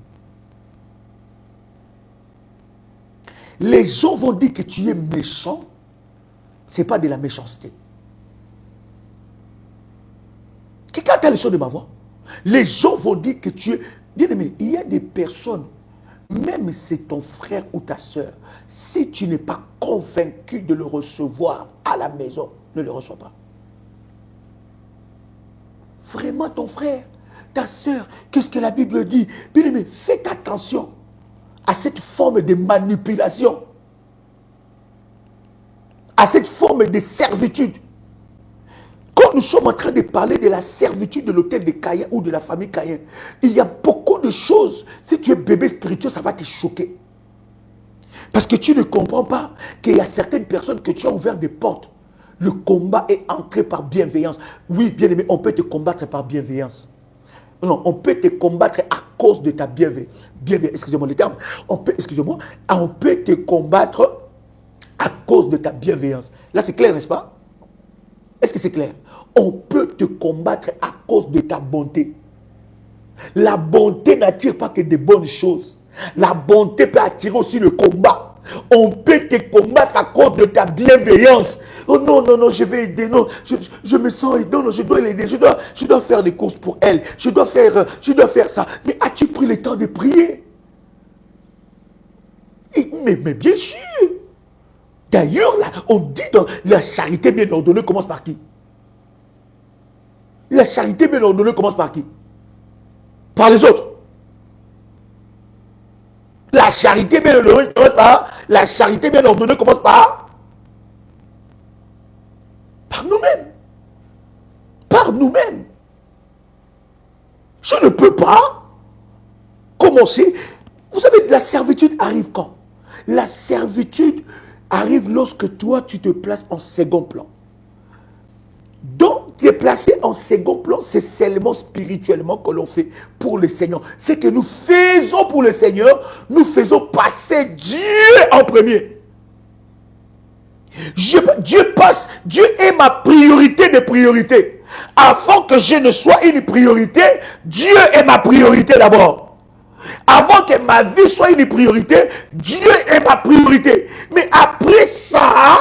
Les gens vont dire que tu es méchant. Ce n'est pas de la méchanceté. Quelqu'un a le son de ma voix? Les gens vont dire que tu es... Bien aimé, il y a des personnes, même si c'est ton frère ou ta soeur, si tu n'es pas convaincu de le recevoir à la maison, ne le reçois pas. Vraiment ton frère, ta soeur, qu'est-ce que la Bible dit? Bien aimé, faites attention à cette forme de manipulation, à cette forme de servitude. Quand nous sommes en train de parler de la servitude de l'autel de Caïn ou de la famille Caïn, il y a beaucoup de choses. Si tu es bébé spirituel, ça va te choquer. Parce que tu ne comprends pas qu'il y a certaines personnes que tu as ouvert des portes. Le combat est entré par bienveillance. Oui, bien aimé, on peut te combattre par bienveillance. Non, on peut te combattre à cause de ta bienveillance. Excusez-moi le terme. On peut te combattre à cause de ta bienveillance. Là, c'est clair, n'est-ce pas? Est-ce que c'est clair? On peut te combattre à cause de ta bonté. La bonté n'attire pas que de bonnes choses. La bonté peut attirer aussi le combat. On peut te combattre à cause de ta bienveillance. Oh non, non, non, je vais aider. Non, je me sens... Non, non, je dois l'aider. Je dois faire des courses pour elle. Je dois faire ça. Mais as-tu pris le temps de prier? Mais bien sûr. D'ailleurs, là, on dit dans la charité bien ordonnée commence par qui? La charité bien ordonnée commence par qui? Par les autres. La charité bien ordonnée commence par... La charité bien ordonnée commence par nous-mêmes. Par nous-mêmes. Je ne peux pas commencer. Vous savez, la servitude arrive quand? La servitude arrive lorsque toi, tu te places en second plan. Donc, tu es placé en second plan, c'est seulement spirituellement que l'on fait pour le Seigneur. Ce que nous faisons pour le Seigneur, nous faisons passer Dieu en premier. Dieu est ma priorité de priorité. Avant que je ne sois une priorité, Dieu est ma priorité d'abord. Avant que ma vie soit une priorité, Dieu est ma priorité. Mais après ça,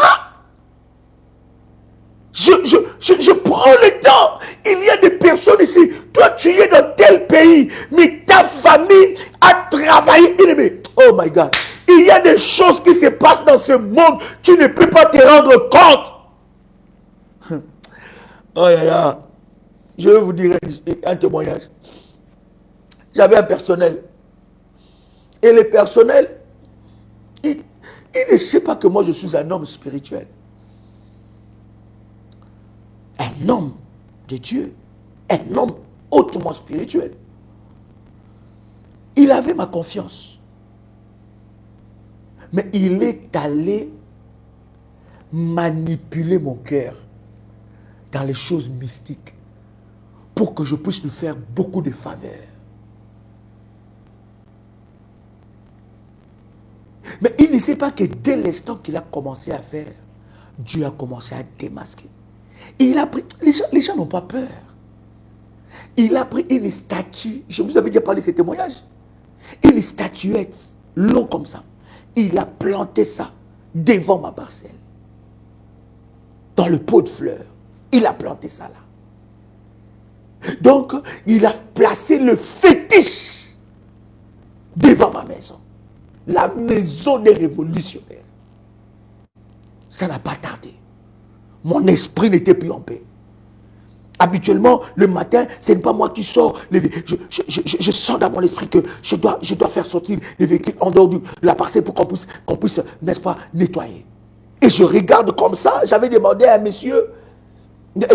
je prends le temps. Il y a des personnes ici. Toi, tu es dans tel pays, mais ta famille a travaillé. Oh my God. Il y a des choses qui se passent dans ce monde. Tu ne peux pas te rendre compte. Oh là là. Je vais vous dire un témoignage. J'avais un personnel. Et le personnel, il ne sait pas que moi je suis un homme spirituel. Un homme de Dieu. Un homme hautement spirituel. Il avait ma confiance. Mais il est allé manipuler mon cœur dans les choses mystiques pour que je puisse lui faire beaucoup de faveurs. Mais il ne sait pas que dès l'instant qu'il a commencé à faire, Dieu a commencé à démasquer. Et il a pris, les gens n'ont pas peur. Il a pris une statue, je vous avais déjà parlé de ces témoignages, une statuette long comme ça. Il a planté ça devant ma parcelle. Dans le pot de fleurs. Il a planté ça là. Donc, il a placé le fétiche devant ma maison. La maison des révolutionnaires. Ça n'a pas tardé. Mon esprit n'était plus en paix. Habituellement, le matin, ce n'est pas moi qui sors. Je sens dans mon esprit que je dois faire sortir les véhicules en dehors de la parcelle pour qu'on puisse, n'est-ce pas, nettoyer. Et je regarde comme ça. J'avais demandé à un monsieur,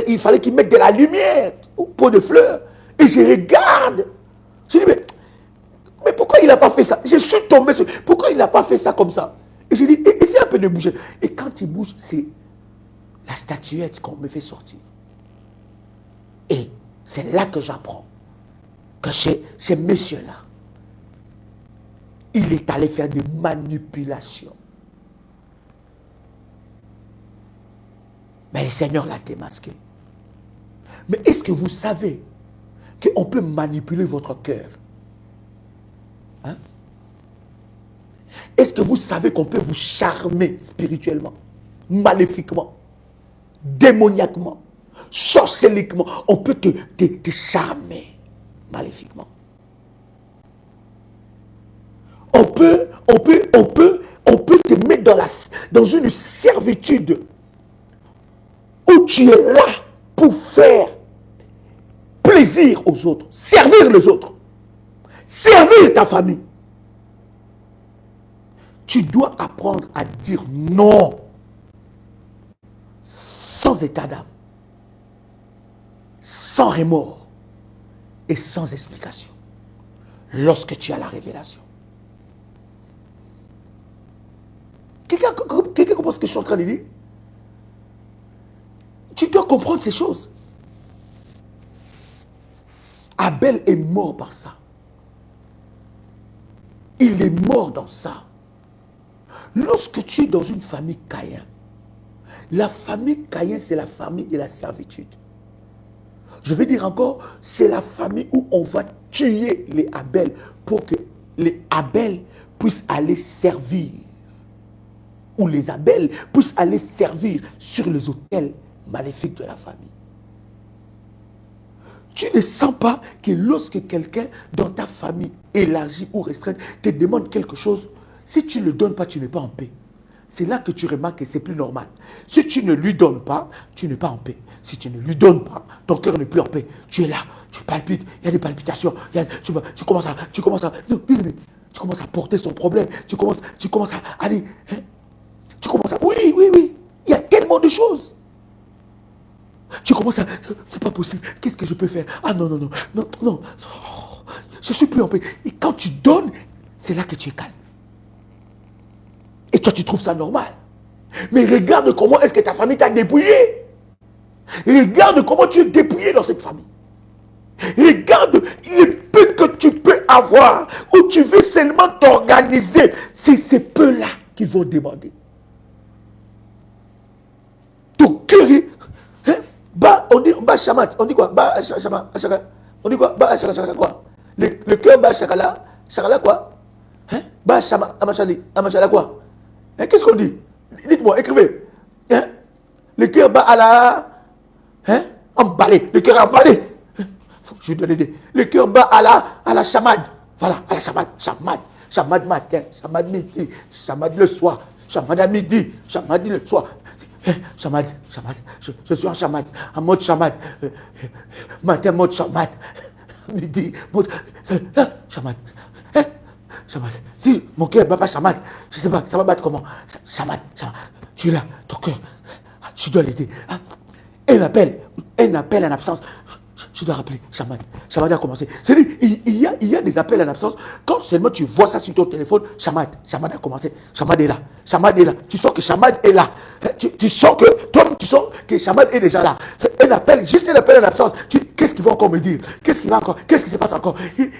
il fallait qu'il mette de la lumière au pot de fleurs. Et je regarde. Je dis, mais pourquoi il n'a pas fait ça? Je suis tombé sur... Pourquoi il n'a pas fait ça comme ça? Et je dis, essaye un peu de bouger. Et quand il bouge, c'est la statuette qu'on me fait sortir. Et c'est là que j'apprends que ce monsieur-là, il est allé faire des manipulations. Mais le Seigneur l'a démasqué. Mais est-ce que vous savez qu'on peut manipuler votre cœur? Hein? Est-ce que vous savez qu'on peut vous charmer spirituellement, maléfiquement, démoniaquement, sorcelliquement? On peut te charmer maléfiquement. On peut te mettre dans une servitude où tu es là pour faire plaisir aux autres, servir les autres, servir ta famille. Tu dois apprendre à dire non sans état d'âme, sans remords et sans explication lorsque tu as la révélation. Quelqu'un comprend ce que je suis en train de dire? Tu dois comprendre ces choses. Abel est mort par ça. Il est mort dans ça. Lorsque tu es dans une famille Caïn, la famille Caïn, c'est la famille de la servitude. Je vais dire encore, c'est la famille où on va tuer les Abel pour que les Abel puissent aller servir. Ou les Abel puissent aller servir sur les autels maléfiques de la famille. Tu ne sens pas que lorsque quelqu'un dans ta famille élargie ou restreinte te demande quelque chose, si tu ne le donnes pas, tu n'es pas en paix. C'est là que tu remarques que c'est plus normal. Si tu ne lui donnes pas, tu n'es pas en paix. Si tu ne lui donnes pas, ton cœur n'est plus en paix. Tu es là, tu palpites, il y a des palpitations. Tu commences à porter son problème. Tu commences à aller. Hein, tu commences à... Oui. Il y a tellement de choses. Tu commences à... C'est pas possible. Qu'est-ce que je peux faire? Ah non. Oh, je suis plus en paix. Et quand tu donnes, c'est là que tu es calme. Et toi, tu trouves ça normal. Mais regarde comment est-ce que ta famille t'a dépouillé. Regarde comment tu es dépouillé dans cette famille. Regarde les peu que tu peux avoir, où tu veux seulement t'organiser. C'est ces peu-là qui vont demander. Ton cœur est... Hein? On dit shamat. On dit quoi? On dit quoi? Quoi? Le cœur shakala. Shakala quoi? Hein? Amachala quoi? Hein? Qu'est-ce qu'on dit? Dites-moi, écrivez. Hein? Le cœur bat à la... Hein? Emballé. Le cœur est emballé. Je dois l'aider. Le cœur bat à la chamade. Voilà, à la chamade. Chamade matin, chamade midi, chamade le soir, chamade à midi, chamade le soir. Chamade. Je suis en chamade, en mode chamade. Matin, mode chamade. Midi, mode... Chamade. Chamade. Si mon cœur ne bat pas chamade, je ne sais pas, ça va battre comment? Chamade. Tu es là, ton cœur. Je dois l'aider. Un appel en absence. Je dois rappeler, Chamad. Chamad a commencé. C'est-à-dire, il y a des appels en absence. Quand seulement tu vois ça sur ton téléphone, Chamad a commencé. Chamad est là. Chamad est là. Tu sens que Chamad est là. Tu sens que, toi-même, tu sens que Chamad est déjà là. C'est un appel, juste un appel en absence. Qu'est-ce qu'il va encore me dire? Qu'est-ce qu'il va encore? Qu'est-ce qui se passe encore?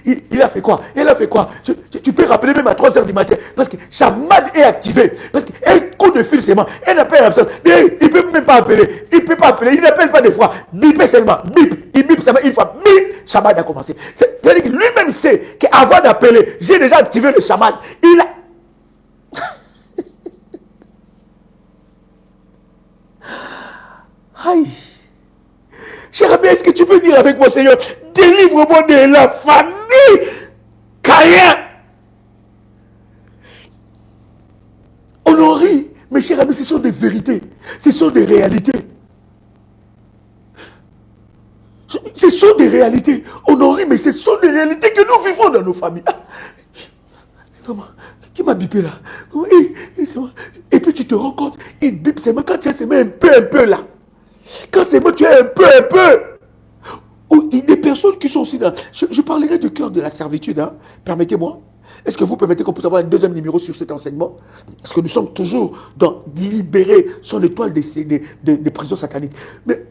Il a fait quoi? Il a fait quoi? Tu peux rappeler même à 3 h du matin. Parce que Chamad est activé. Parce qu'un coup de fil seulement, un appel en absence. Il ne peut même pas appeler. Il ne peut pas appeler. Il n'appelle pas des fois. Bip seulement. Bip. Il bip seulement une fois. Bip. Chamad a commencé. C'est-à-dire que lui-même sait qu'avant d'appeler, j'ai déjà activé le Chamad. Il a... Aïe. Cher ami, est-ce que tu peux dire avec moi, Seigneur, délivre-moi de la famille Caïn. On en rit, mais cher ami, ce sont des vérités, ce sont des réalités. Ce sont des réalités. On en rit, mais ce sont des réalités que nous vivons dans nos familles. Comment? Qui m'a bipé là? Et puis tu te rends compte, il bipe seulement quand tu es seulement un peu là. Quand seulement tu es un peu. Il y a des personnes qui sont aussi dans... Je parlerai du cœur de la servitude. Hein. Permettez-moi. Est-ce que vous permettez qu'on puisse avoir un deuxième numéro sur cet enseignement? Parce que nous sommes toujours dans libérer son étoile des prisons sataniques. Mais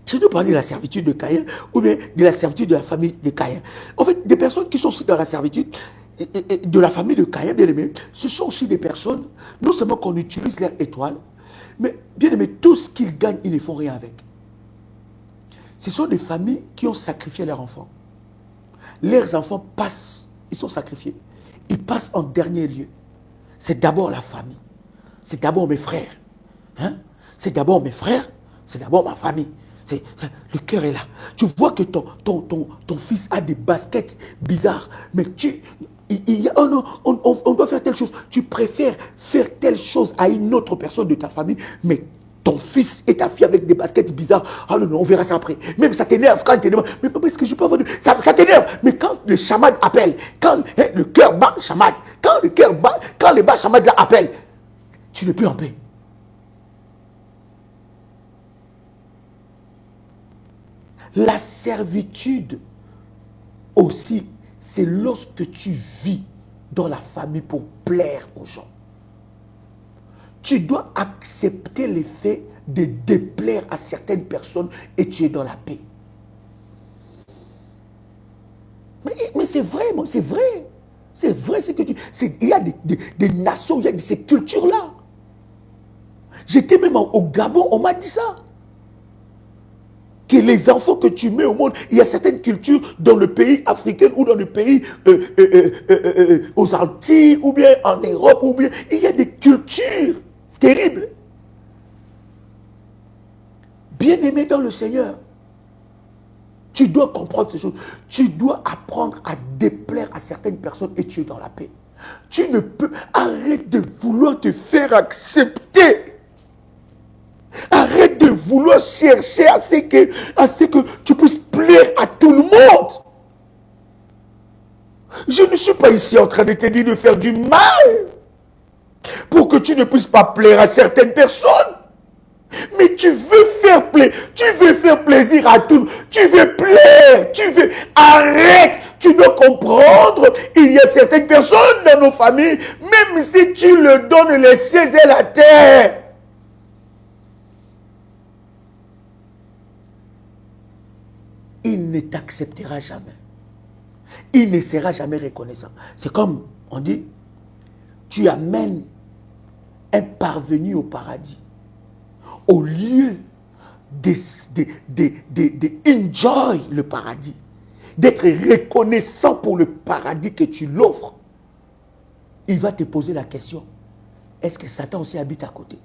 si nous parlons de la servitude de Caïn ou bien de la servitude de la famille de Caïn. En fait, des personnes qui sont aussi dans la servitude de la famille de Caïn, bien aimé, ce sont aussi des personnes, non seulement qu'on utilise leur étoile, mais bien aimé, tout ce qu'ils gagnent, ils ne font rien avec. Ce sont des familles qui ont sacrifié leurs enfants. Leurs enfants passent, ils sont sacrifiés. Ils passent en dernier lieu. C'est d'abord la famille. C'est d'abord mes frères. Hein? C'est d'abord mes frères. C'est d'abord ma famille. Le cœur est là. Tu vois que ton fils a des baskets bizarres. Mais on doit faire telle chose. Tu préfères faire telle chose à une autre personne de ta famille. Mais ton fils et ta fille avec des baskets bizarres. Ah non, on verra ça après. Même ça t'énerve quand tu demandes. Mais papa, est-ce que je peux avoir ça t'énerve. Mais quand le chamad appelle, quand le cœur bat chamad, quand le cœur bat, quand le bas chamad là appelle, tu ne peux en paix. La servitude aussi, c'est lorsque tu vis dans la famille pour plaire aux gens. Tu dois accepter le fait de déplaire à certaines personnes et tu es dans la paix. Mais c'est vrai, c'est vrai. C'est vrai ce que tu... Il y a des nations, il y a ces cultures-là. J'étais même au Gabon, on m'a dit ça. Que les enfants que tu mets au monde, il y a certaines cultures dans le pays africain ou dans le pays aux Antilles ou bien en Europe ou bien il y a des cultures terribles. Bien-aimé dans le Seigneur, tu dois comprendre ces choses. Tu dois apprendre à déplaire à certaines personnes et tu es dans la paix. Tu ne peux... Arrête de vouloir te faire accepter. Arrête de vouloir chercher à ce que tu puisses plaire à tout le monde. Je ne suis pas ici en train de te dire de faire du mal pour que tu ne puisses pas plaire à certaines personnes. Mais tu veux faire plaisir à tout. Tu veux plaire, tu veux... Arrête, tu dois comprendre. Il y a certaines personnes dans nos familles, même si tu leur donnes les cieux et la terre, il ne t'acceptera jamais. Il ne sera jamais reconnaissant. C'est comme on dit, tu amènes un parvenu au paradis. Au lieu d'enjoy le paradis, d'être reconnaissant pour le paradis que tu l'offres, il va te poser la question, est-ce que Satan aussi habite à côté?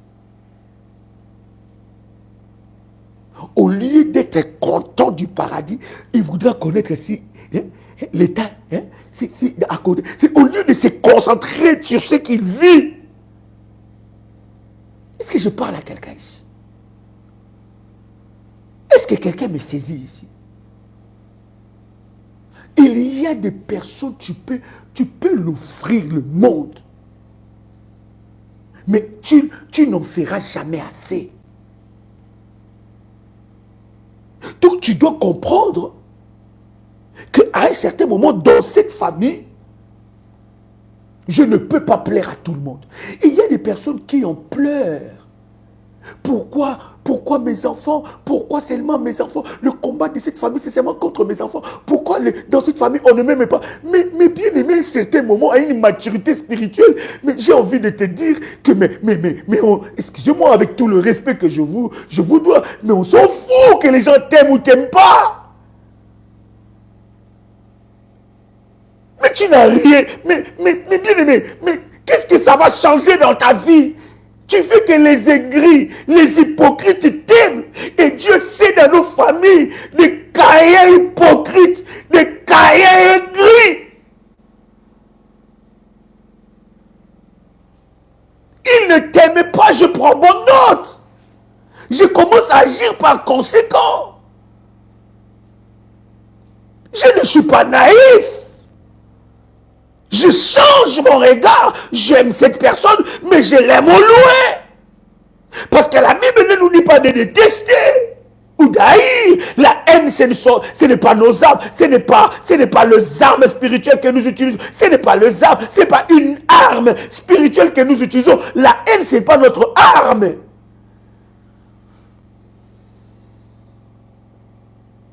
Au lieu d'être content du paradis, il voudra connaître si l'état, si à côté. Au lieu de se concentrer sur ce qu'il vit. Est-ce que je parle à quelqu'un ici? Est-ce que quelqu'un me saisit ici? Il y a des personnes, tu peux l'offrir le monde. Mais tu n'en feras jamais assez. Donc Donc tu dois comprendre qu'à un certain moment, dans cette famille, je ne peux pas plaire à tout le monde. Et il y a des personnes qui en pleurent. Pourquoi mes enfants? Pourquoi seulement mes enfants? Le combat de cette famille, c'est seulement contre mes enfants. Pourquoi dans cette famille, on ne m'aime pas? Mais bien aimé, à un certain moment, à une maturité spirituelle, mais j'ai envie de te dire que, excusez-moi, avec tout le respect que je vous dois, mais on s'en fout que les gens t'aiment ou t'aiment pas. Mais tu n'as rien. Mais bien aimé, mais qu'est-ce que ça va changer dans ta vie? Tu veux que les aigris, les hypocrites t'aiment. Et Dieu sait dans nos familles des caïens hypocrites, des caïens aigris. Ils ne t'aiment pas, je prends bonne note. Je commence à agir par conséquent. Je ne suis pas naïf. Je change mon regard. J'aime cette personne, mais je l'aime au loin. Parce que la Bible ne nous dit pas de détester ou d'haïr. La haine, ce n'est pas nos armes. Ce n'est pas les armes spirituelles que nous utilisons. Ce n'est pas les armes. Ce n'est pas une arme spirituelle que nous utilisons. La haine, ce n'est pas notre arme.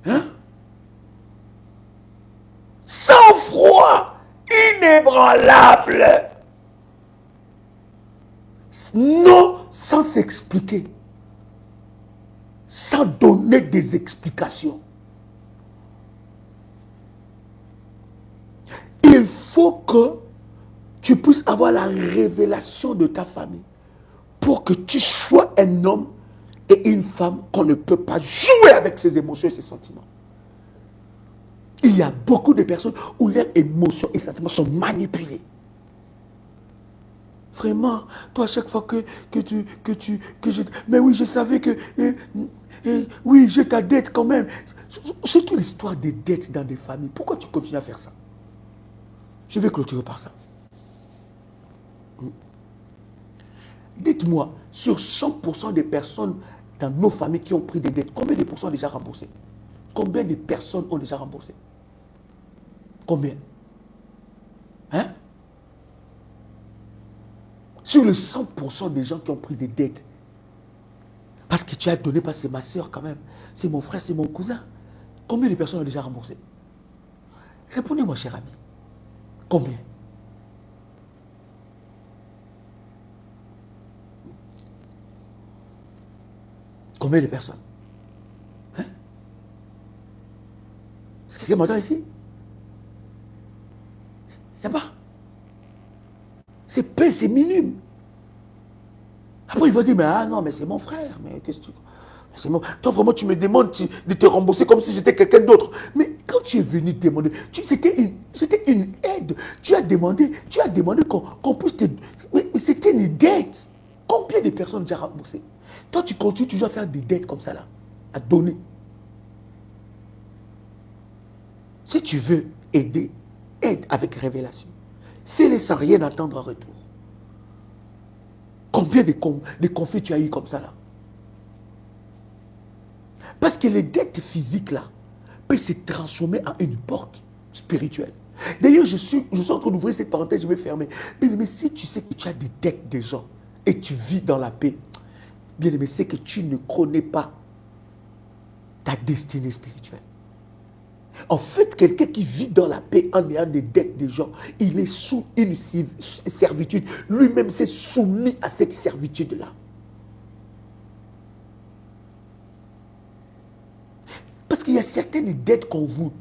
Hein? Sans froid. Inébranlable. Non, sans s'expliquer. Sans donner des explications. Il faut que tu puisses avoir la révélation de ta famille pour que tu sois un homme et une femme qu'on ne peut pas jouer avec ses émotions et ses sentiments. Il y a beaucoup de personnes où leurs émotions et sentiments sont manipulés. Vraiment, toi, à chaque fois que je... Mais oui, je savais que... oui, j'ai ta dette quand même. Surtout l'histoire des dettes dans des familles. Pourquoi tu continues à faire ça? Je vais clôturer par ça. Dites-moi, sur 100% des personnes dans nos familles qui ont pris des dettes, combien de pourcents ont déjà remboursé? Combien de personnes ont déjà remboursé? Combien? Hein? Sur les 100% des gens qui ont pris des dettes, parce que tu as donné, parce que c'est ma soeur quand même, c'est mon frère, c'est mon cousin. Combien de personnes ont déjà remboursé? Répondez-moi, cher ami. Combien? Combien de personnes? Hein? Est-ce que quelqu'un m'entend ici? Il n'y a pas. C'est peu, c'est minime. Après, il va dire, mais ah non, mais c'est mon frère. Mais qu'est-ce que tu... Toi, vraiment, tu me demandes de te rembourser comme si j'étais quelqu'un d'autre. Mais quand tu es venu demander, c'était une aide. Tu as demandé qu'on puisse te... Mais c'était une dette. Combien de personnes ont déjà remboursé? Toi, tu continues toujours à faire des dettes comme ça, là, à donner. Si tu veux aider, aide avec révélation. Fais-les sans rien attendre en retour. Combien de conflits tu as eu comme ça, là? Parce que les dettes physiques, là, peuvent se transformer en une porte spirituelle. D'ailleurs, je suis en train d'ouvrir cette parenthèse, je vais fermer. Bien aimé, si tu sais que tu as des dettes des gens et tu vis dans la paix, bien aimé, c'est que tu ne connais pas ta destinée spirituelle. En fait, quelqu'un qui vit dans la paix en ayant des dettes des gens, il est sous une servitude. Lui-même s'est soumis à cette servitude-là. Parce qu'il y a certaines dettes qu'on vous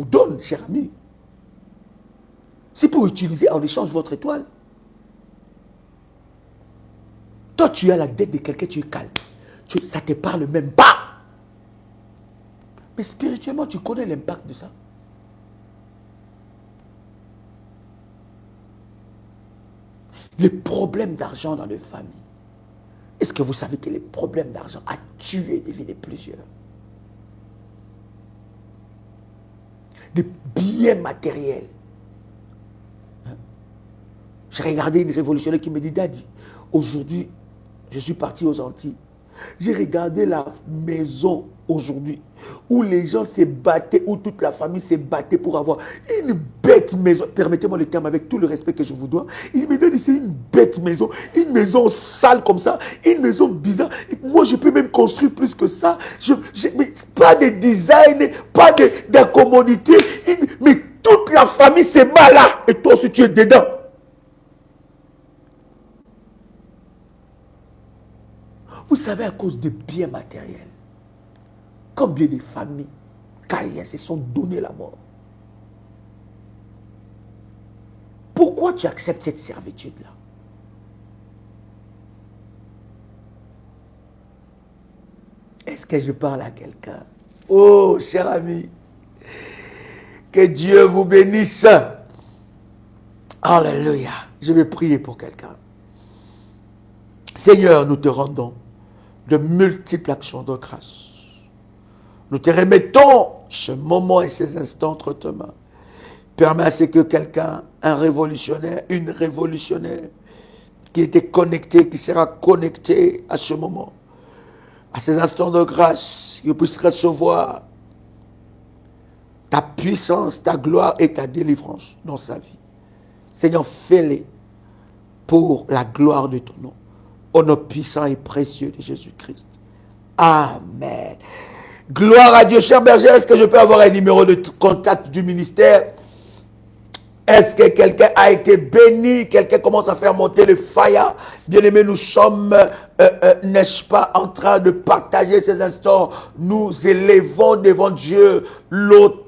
donne, cher ami. C'est pour utiliser en échange votre étoile. Toi, tu as la dette de quelqu'un, tu es calme. Ça ne te parle même pas. Mais spirituellement, tu connais l'impact de ça. Les problèmes d'argent dans les familles. Est-ce que vous savez que les problèmes d'argent ont tué des vies de plusieurs? Des biens matériels. Hein? J'ai regardé une révolutionnaire qui me dit, Daddy, aujourd'hui, je suis parti aux Antilles. J'ai regardé la maison aujourd'hui où les gens se battaient, où toute la famille se battait pour avoir une bête maison. Permettez-moi le terme avec tout le respect que je vous dois. Il me donne ici une bête maison, une maison sale comme ça, une maison bizarre. Et moi, je peux même construire plus que ça. Mais pas de design, pas d'incommodité, mais toute la famille se bat là. Et toi aussi, tu es dedans. Vous savez, à cause de biens matériels, combien de familles caïens se sont donné la mort? Pourquoi tu acceptes cette servitude-là? Est-ce que je parle à quelqu'un? Oh, cher ami, que Dieu vous bénisse. Alléluia. Je vais prier pour quelqu'un. Seigneur, nous te rendons de multiples actions de grâce. Nous te remettons ce moment et ces instants entre tes mains. Permets à ce que quelqu'un, un révolutionnaire, une révolutionnaire, qui était connecté, qui sera connecté à ce moment, à ces instants de grâce, qu'il puisse recevoir ta puissance, ta gloire et ta délivrance dans sa vie. Seigneur, fais-les pour la gloire de ton nom. Au nom puissant et précieux de Jésus-Christ. Amen. Gloire à Dieu. Cher berger, est-ce que je peux avoir un numéro de contact du ministère? Est-ce que quelqu'un a été béni? Quelqu'un commence à faire monter le fire? Bien-aimés, nous sommes, n'est-ce pas, en train de partager ces instants. Nous élevons devant Dieu l'autel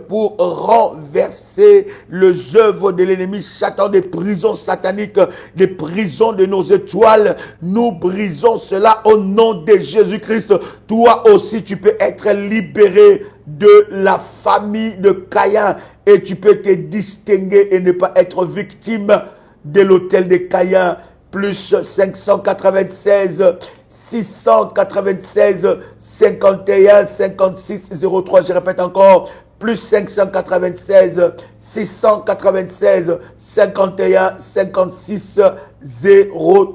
pour renverser les œuvres de l'ennemi, Satan, des prisons sataniques, des prisons de nos étoiles. Nous brisons cela au nom de Jésus-Christ. Toi aussi, tu peux être libéré de la famille de Caïn et tu peux te distinguer et ne pas être victime de l'autel de Caïn. Plus 596 696 51 56 03. Je répète encore. Plus 596 696 51 56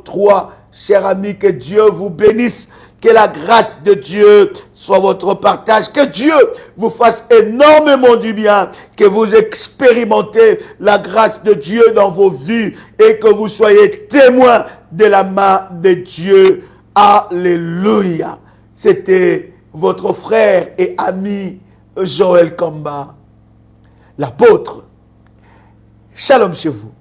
03. Cher ami, que Dieu vous bénisse. Que la grâce de Dieu soit votre partage. Que Dieu vous fasse énormément du bien. Que vous expérimentez la grâce de Dieu dans vos vies. Et que vous soyez témoins de la main de Dieu. Alléluia. C'était votre frère et ami Joël Kamba, l'apôtre. Shalom chez vous.